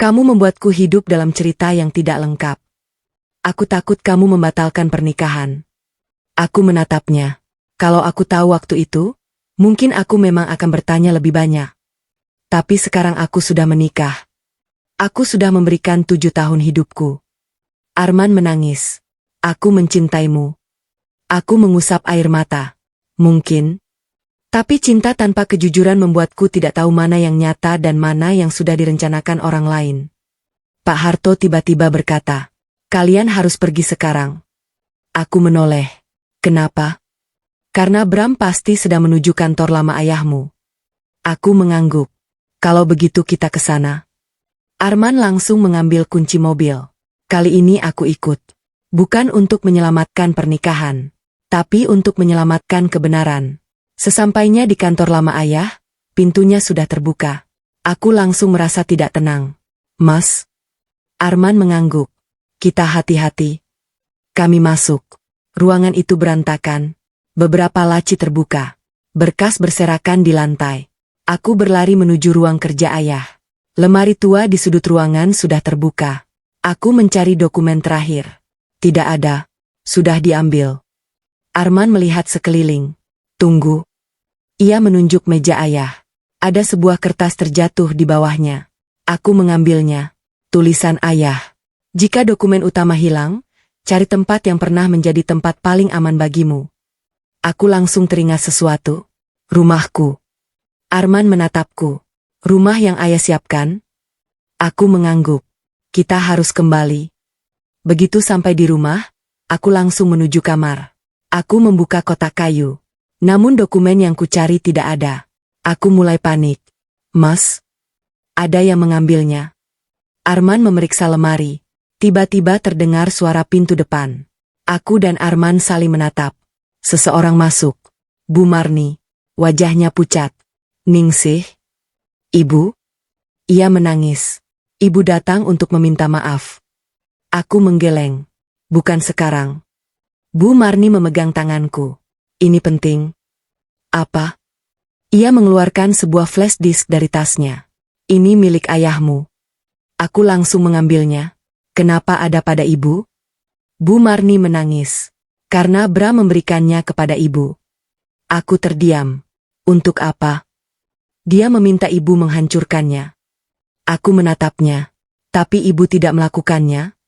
S1: Kamu membuatku hidup dalam cerita yang tidak lengkap. Aku takut kamu membatalkan pernikahan. Aku menatapnya. Kalau aku tahu waktu itu, mungkin aku memang akan bertanya lebih banyak. Tapi sekarang aku sudah menikah. Aku sudah memberikan 7 tahun hidupku. Arman menangis. Aku mencintaimu. Aku mengusap air mata. Mungkin. Tapi cinta tanpa kejujuran membuatku tidak tahu mana yang nyata dan mana yang sudah direncanakan orang lain. Pak Harto tiba-tiba berkata, kalian harus pergi sekarang. Aku menoleh. Kenapa? Karena Bram pasti sedang menuju kantor lama ayahmu. Aku mengangguk. Kalau begitu kita ke sana. Arman langsung mengambil kunci mobil. Kali ini aku ikut. Bukan untuk menyelamatkan pernikahan, tapi untuk menyelamatkan kebenaran. Sesampainya di kantor lama ayah, pintunya sudah terbuka. Aku langsung merasa tidak tenang. Mas? Arman mengangguk. Kita hati-hati. Kami masuk. Ruangan itu berantakan. Beberapa laci terbuka. Berkas berserakan di lantai. Aku berlari menuju ruang kerja ayah. Lemari tua di sudut ruangan sudah terbuka. Aku mencari dokumen terakhir. Tidak ada. Sudah diambil. Arman melihat sekeliling. Tunggu. Ia menunjuk meja ayah. Ada sebuah kertas terjatuh di bawahnya. Aku mengambilnya. Tulisan ayah. Jika dokumen utama hilang, cari tempat yang pernah menjadi tempat paling aman bagimu. Aku langsung teringat sesuatu. Rumahku. Arman menatapku. Rumah yang ayah siapkan? Aku mengangguk. Kita harus kembali. Begitu sampai di rumah, aku langsung menuju kamar. Aku membuka kotak kayu. Namun dokumen yang kucari tidak ada. Aku mulai panik. Mas? Ada yang mengambilnya. Arman memeriksa lemari. Tiba-tiba terdengar suara pintu depan. Aku dan Arman saling menatap. Seseorang masuk. Bu Marni. Wajahnya pucat. Ningsih. Ibu? Ia menangis. Ibu datang untuk meminta maaf. Aku menggeleng. Bukan sekarang. Bu Marni memegang tanganku. Ini penting. Apa? Ia mengeluarkan sebuah flash disk dari tasnya. Ini milik ayahmu. Aku langsung mengambilnya. Kenapa ada pada ibu? Bu Marni menangis. Karena Bram memberikannya kepada ibu. Aku terdiam. Untuk apa? Dia meminta ibu menghancurkannya. Aku menatapnya. Tapi ibu tidak melakukannya.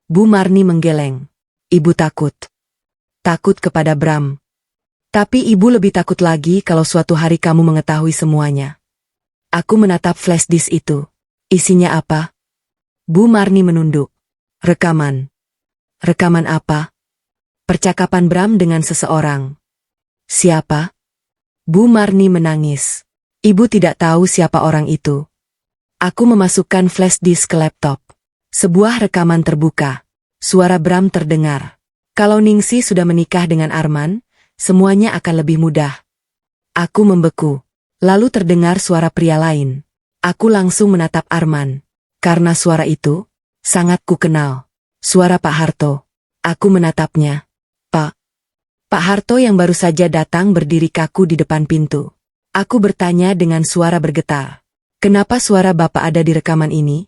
S1: Bu Marni menggeleng. Ibu takut. Takut kepada Bram. Tapi ibu lebih takut lagi kalau suatu hari kamu mengetahui semuanya. Aku menatap flash disk itu. Isinya apa? Bu Marni menunduk. Rekaman. Rekaman apa? Percakapan Bram dengan seseorang. Siapa? Bu Marni menangis. Ibu tidak tahu siapa orang itu. Aku memasukkan flash disk ke laptop. Sebuah rekaman terbuka. Suara Bram terdengar. Kalau Ningsih sudah menikah dengan Arman, semuanya akan lebih mudah. Aku membeku. Lalu terdengar suara pria lain. Aku langsung menatap Arman. Karena suara itu, sangat ku kenal. Suara Pak Harto. Aku menatapnya. Pak. Pak Harto yang baru saja datang berdiri kaku di depan pintu. Aku bertanya dengan suara bergetar. Kenapa suara Bapak ada di rekaman ini?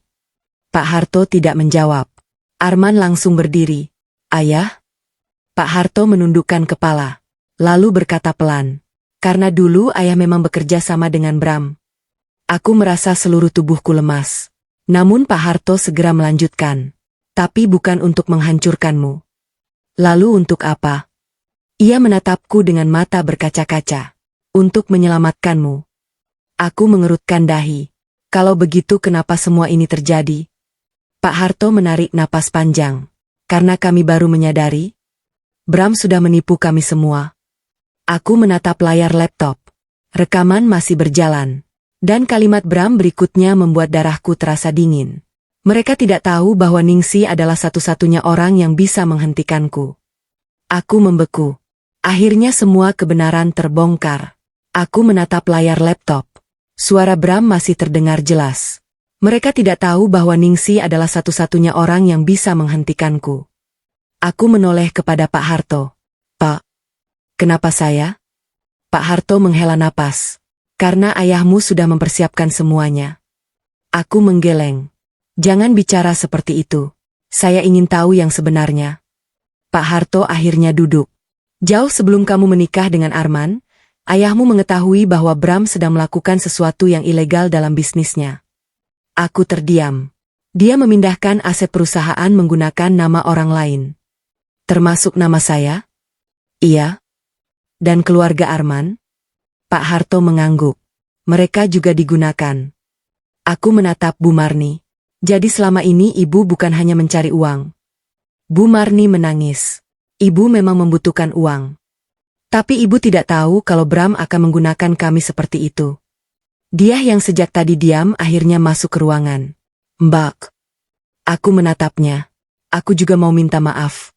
S1: Pak Harto tidak menjawab. Arman langsung berdiri. Ayah? Pak Harto menundukkan kepala. Lalu berkata pelan. Karena dulu ayah memang bekerja sama dengan Bram. Aku merasa seluruh tubuhku lemas. Namun Pak Harto segera melanjutkan. Tapi bukan untuk menghancurkanmu. Lalu untuk apa? Ia menatapku dengan mata berkaca-kaca. Untuk menyelamatkanmu. Aku mengerutkan dahi. Kalau begitu kenapa semua ini terjadi? Pak Harto menarik napas panjang. Karena kami baru menyadari. Bram sudah menipu kami semua. Aku menatap layar laptop. Rekaman masih berjalan. Dan kalimat Bram berikutnya membuat darahku terasa dingin. Mereka tidak tahu bahwa Ningsi adalah satu-satunya orang yang bisa menghentikanku. Aku membeku. Akhirnya semua kebenaran terbongkar. Aku menatap layar laptop. Suara Bram masih terdengar jelas. Mereka tidak tahu bahwa Ningsi adalah satu-satunya orang yang bisa menghentikanku. Aku menoleh kepada Pak Harto. Pak, kenapa saya? Pak Harto menghela napas. Karena ayahmu sudah mempersiapkan semuanya. Aku menggeleng. Jangan bicara seperti itu. Saya ingin tahu yang sebenarnya. Pak Harto akhirnya duduk. Jauh sebelum kamu menikah dengan Arman, ayahmu mengetahui bahwa Bram sedang melakukan sesuatu yang ilegal dalam bisnisnya. Aku terdiam. Dia memindahkan aset perusahaan menggunakan nama orang lain. Termasuk nama saya? Iya. Dan keluarga Arman? Pak Harto mengangguk. Mereka juga digunakan. Aku menatap Bu Marni. Jadi selama ini ibu bukan hanya mencari uang. Bu Marni menangis. Ibu memang membutuhkan uang. Tapi ibu tidak tahu kalau Bram akan menggunakan kami seperti itu. Dia yang sejak tadi diam akhirnya masuk ke ruangan. Mbak. Aku menatapnya. Aku juga mau minta maaf.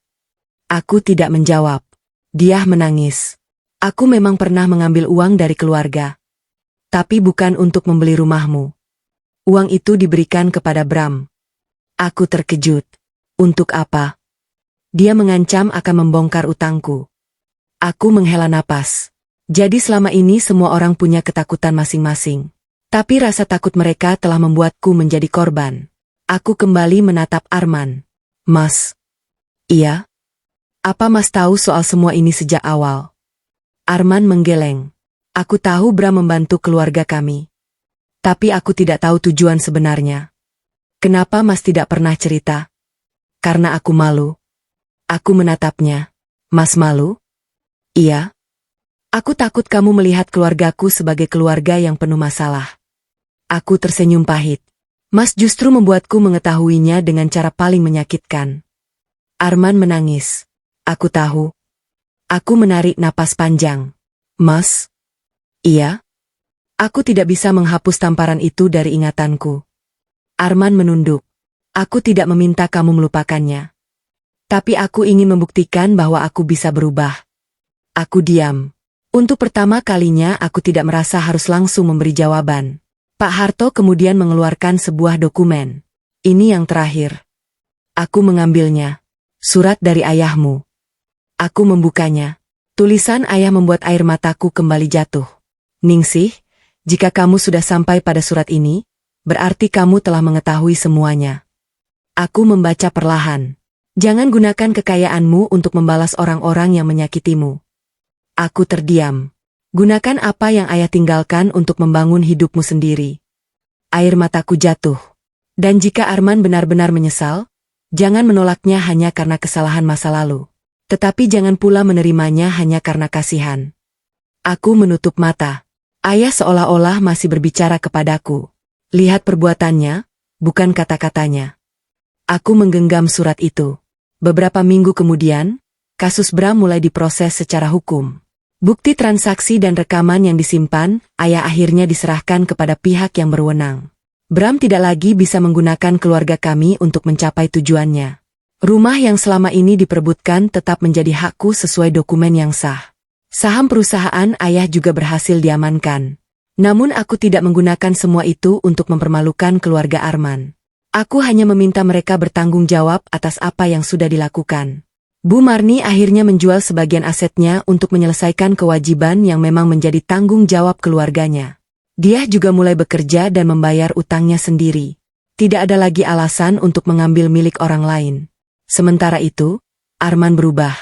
S1: Aku tidak menjawab. Dia menangis. Aku memang pernah mengambil uang dari keluarga. Tapi bukan untuk membeli rumahmu. Uang itu diberikan kepada Bram. Aku terkejut. Untuk apa? Dia mengancam akan membongkar utangku. Aku menghela napas. Jadi selama ini semua orang punya ketakutan masing-masing. Tapi rasa takut mereka telah membuatku menjadi korban. Aku kembali menatap Arman. Mas. Iya? Apa Mas tahu soal semua ini sejak awal? Arman menggeleng. Aku tahu Bram membantu keluarga kami. Tapi aku tidak tahu tujuan sebenarnya. Kenapa Mas tidak pernah cerita? Karena aku malu. Aku menatapnya. Mas malu? Iya. Aku takut kamu melihat keluargaku sebagai keluarga yang penuh masalah. Aku tersenyum pahit. Mas justru membuatku mengetahuinya dengan cara paling menyakitkan. Arman menangis. Aku tahu. Aku menarik napas panjang. Mas? Iya? Aku tidak bisa menghapus tamparan itu dari ingatanku. Arman menunduk. Aku tidak meminta kamu melupakannya. Tapi aku ingin membuktikan bahwa aku bisa berubah. Aku diam. Untuk pertama kalinya aku tidak merasa harus langsung memberi jawaban. Pak Harto kemudian mengeluarkan sebuah dokumen. Ini yang terakhir. Aku mengambilnya. Surat dari ayahmu. Aku membukanya. Tulisan ayah membuat air mataku kembali jatuh. Ningsih, jika kamu sudah sampai pada surat ini, berarti kamu telah mengetahui semuanya. Aku membaca perlahan. Jangan gunakan kekayaanmu untuk membalas orang-orang yang menyakitimu. Aku terdiam. Gunakan apa yang ayah tinggalkan untuk membangun hidupmu sendiri. Air mataku jatuh. Dan jika Arman benar-benar menyesal, jangan menolaknya hanya karena kesalahan masa lalu. Tetapi jangan pula menerimanya hanya karena kasihan. Aku menutup mata. Ayah seolah-olah masih berbicara kepadaku. Lihat perbuatannya, bukan kata-katanya. Aku menggenggam surat itu. Beberapa minggu kemudian, kasus Bram mulai diproses secara hukum. Bukti transaksi dan rekaman yang disimpan, ayah akhirnya diserahkan kepada pihak yang berwenang. Bram tidak lagi bisa menggunakan keluarga kami untuk mencapai tujuannya. Rumah yang selama ini diperebutkan tetap menjadi hakku sesuai dokumen yang sah. Saham perusahaan ayah juga berhasil diamankan. Namun aku tidak menggunakan semua itu untuk mempermalukan keluarga Arman. Aku hanya meminta mereka bertanggung jawab atas apa yang sudah dilakukan. Bu Marni akhirnya menjual sebagian asetnya untuk menyelesaikan kewajiban yang memang menjadi tanggung jawab keluarganya. Dia juga mulai bekerja dan membayar utangnya sendiri. Tidak ada lagi alasan untuk mengambil milik orang lain. Sementara itu, Arman berubah.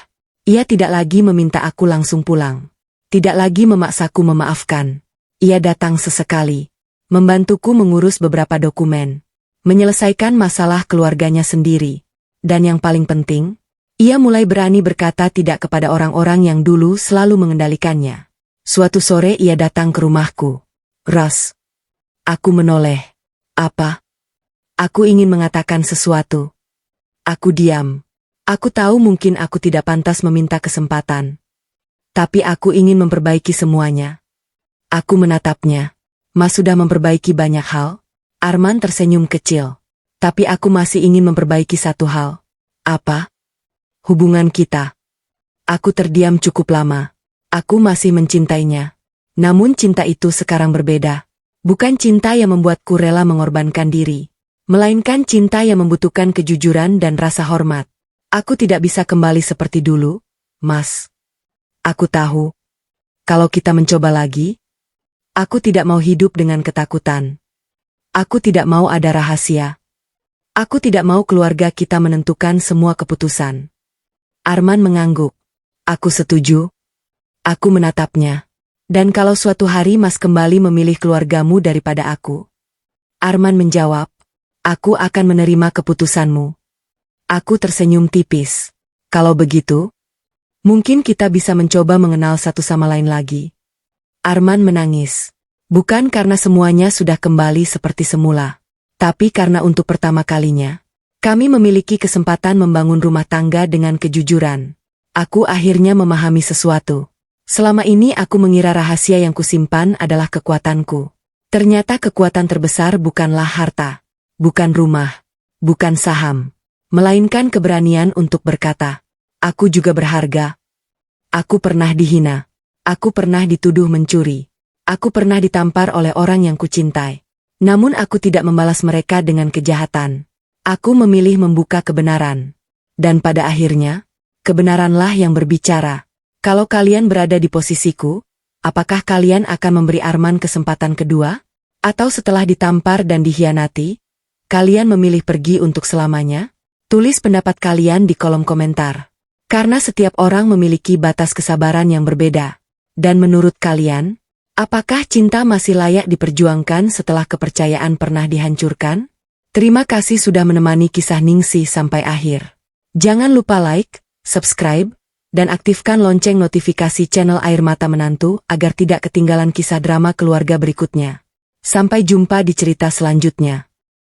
S1: Ia tidak lagi meminta aku langsung pulang. Tidak lagi memaksaku memaafkan. Ia datang sesekali, membantuku mengurus beberapa dokumen, menyelesaikan masalah keluarganya sendiri. Dan yang paling penting, ia mulai berani berkata tidak kepada orang-orang yang dulu selalu mengendalikannya. Suatu sore ia datang ke rumahku. "Ros." Aku menoleh. "Apa?" "Aku ingin mengatakan sesuatu." Aku diam. Aku tahu mungkin aku tidak pantas meminta kesempatan. Tapi aku ingin memperbaiki semuanya. Aku menatapnya. "Mas sudah memperbaiki banyak hal?" Arman tersenyum kecil. "Tapi aku masih ingin memperbaiki satu hal." "Apa?" "Hubungan kita." Aku terdiam cukup lama. Aku masih mencintainya. Namun cinta itu sekarang berbeda. Bukan cinta yang membuatku rela mengorbankan diri, melainkan cinta yang membutuhkan kejujuran dan rasa hormat. Aku tidak bisa kembali seperti dulu, Mas. Aku tahu. Kalau kita mencoba lagi, aku tidak mau hidup dengan ketakutan. Aku tidak mau ada rahasia. Aku tidak mau keluarga kita menentukan semua keputusan. Arman mengangguk. "Aku setuju." Aku menatapnya. "Dan kalau suatu hari Mas kembali memilih keluargamu daripada aku?" Arman menjawab, "Aku akan menerima keputusanmu." Aku tersenyum tipis. "Kalau begitu, mungkin kita bisa mencoba mengenal satu sama lain lagi." Arman menangis. Bukan karena semuanya sudah kembali seperti semula, tapi karena untuk pertama kalinya, kami memiliki kesempatan membangun rumah tangga dengan kejujuran. Aku akhirnya memahami sesuatu. Selama ini aku mengira rahasia yang kusimpan adalah kekuatanku. Ternyata kekuatan terbesar bukanlah harta, bukan rumah, bukan saham, melainkan keberanian untuk berkata, "Aku juga berharga." Aku pernah dihina. Aku pernah dituduh mencuri. Aku pernah ditampar oleh orang yang kucintai. Namun aku tidak membalas mereka dengan kejahatan. Aku memilih membuka kebenaran. Dan pada akhirnya, kebenaranlah yang berbicara. Kalau kalian berada di posisiku, apakah kalian akan memberi Arman kesempatan kedua? Atau setelah ditampar dan dikhianati, kalian memilih pergi untuk selamanya? Tulis pendapat kalian di kolom komentar. Karena setiap orang memiliki batas kesabaran yang berbeda. Dan menurut kalian, apakah cinta masih layak diperjuangkan setelah kepercayaan pernah dihancurkan? Terima kasih sudah menemani kisah Ningsih sampai akhir. Jangan lupa like, subscribe, dan aktifkan lonceng notifikasi channel Air Mata Menantu agar tidak ketinggalan kisah drama keluarga berikutnya. Sampai jumpa di cerita selanjutnya.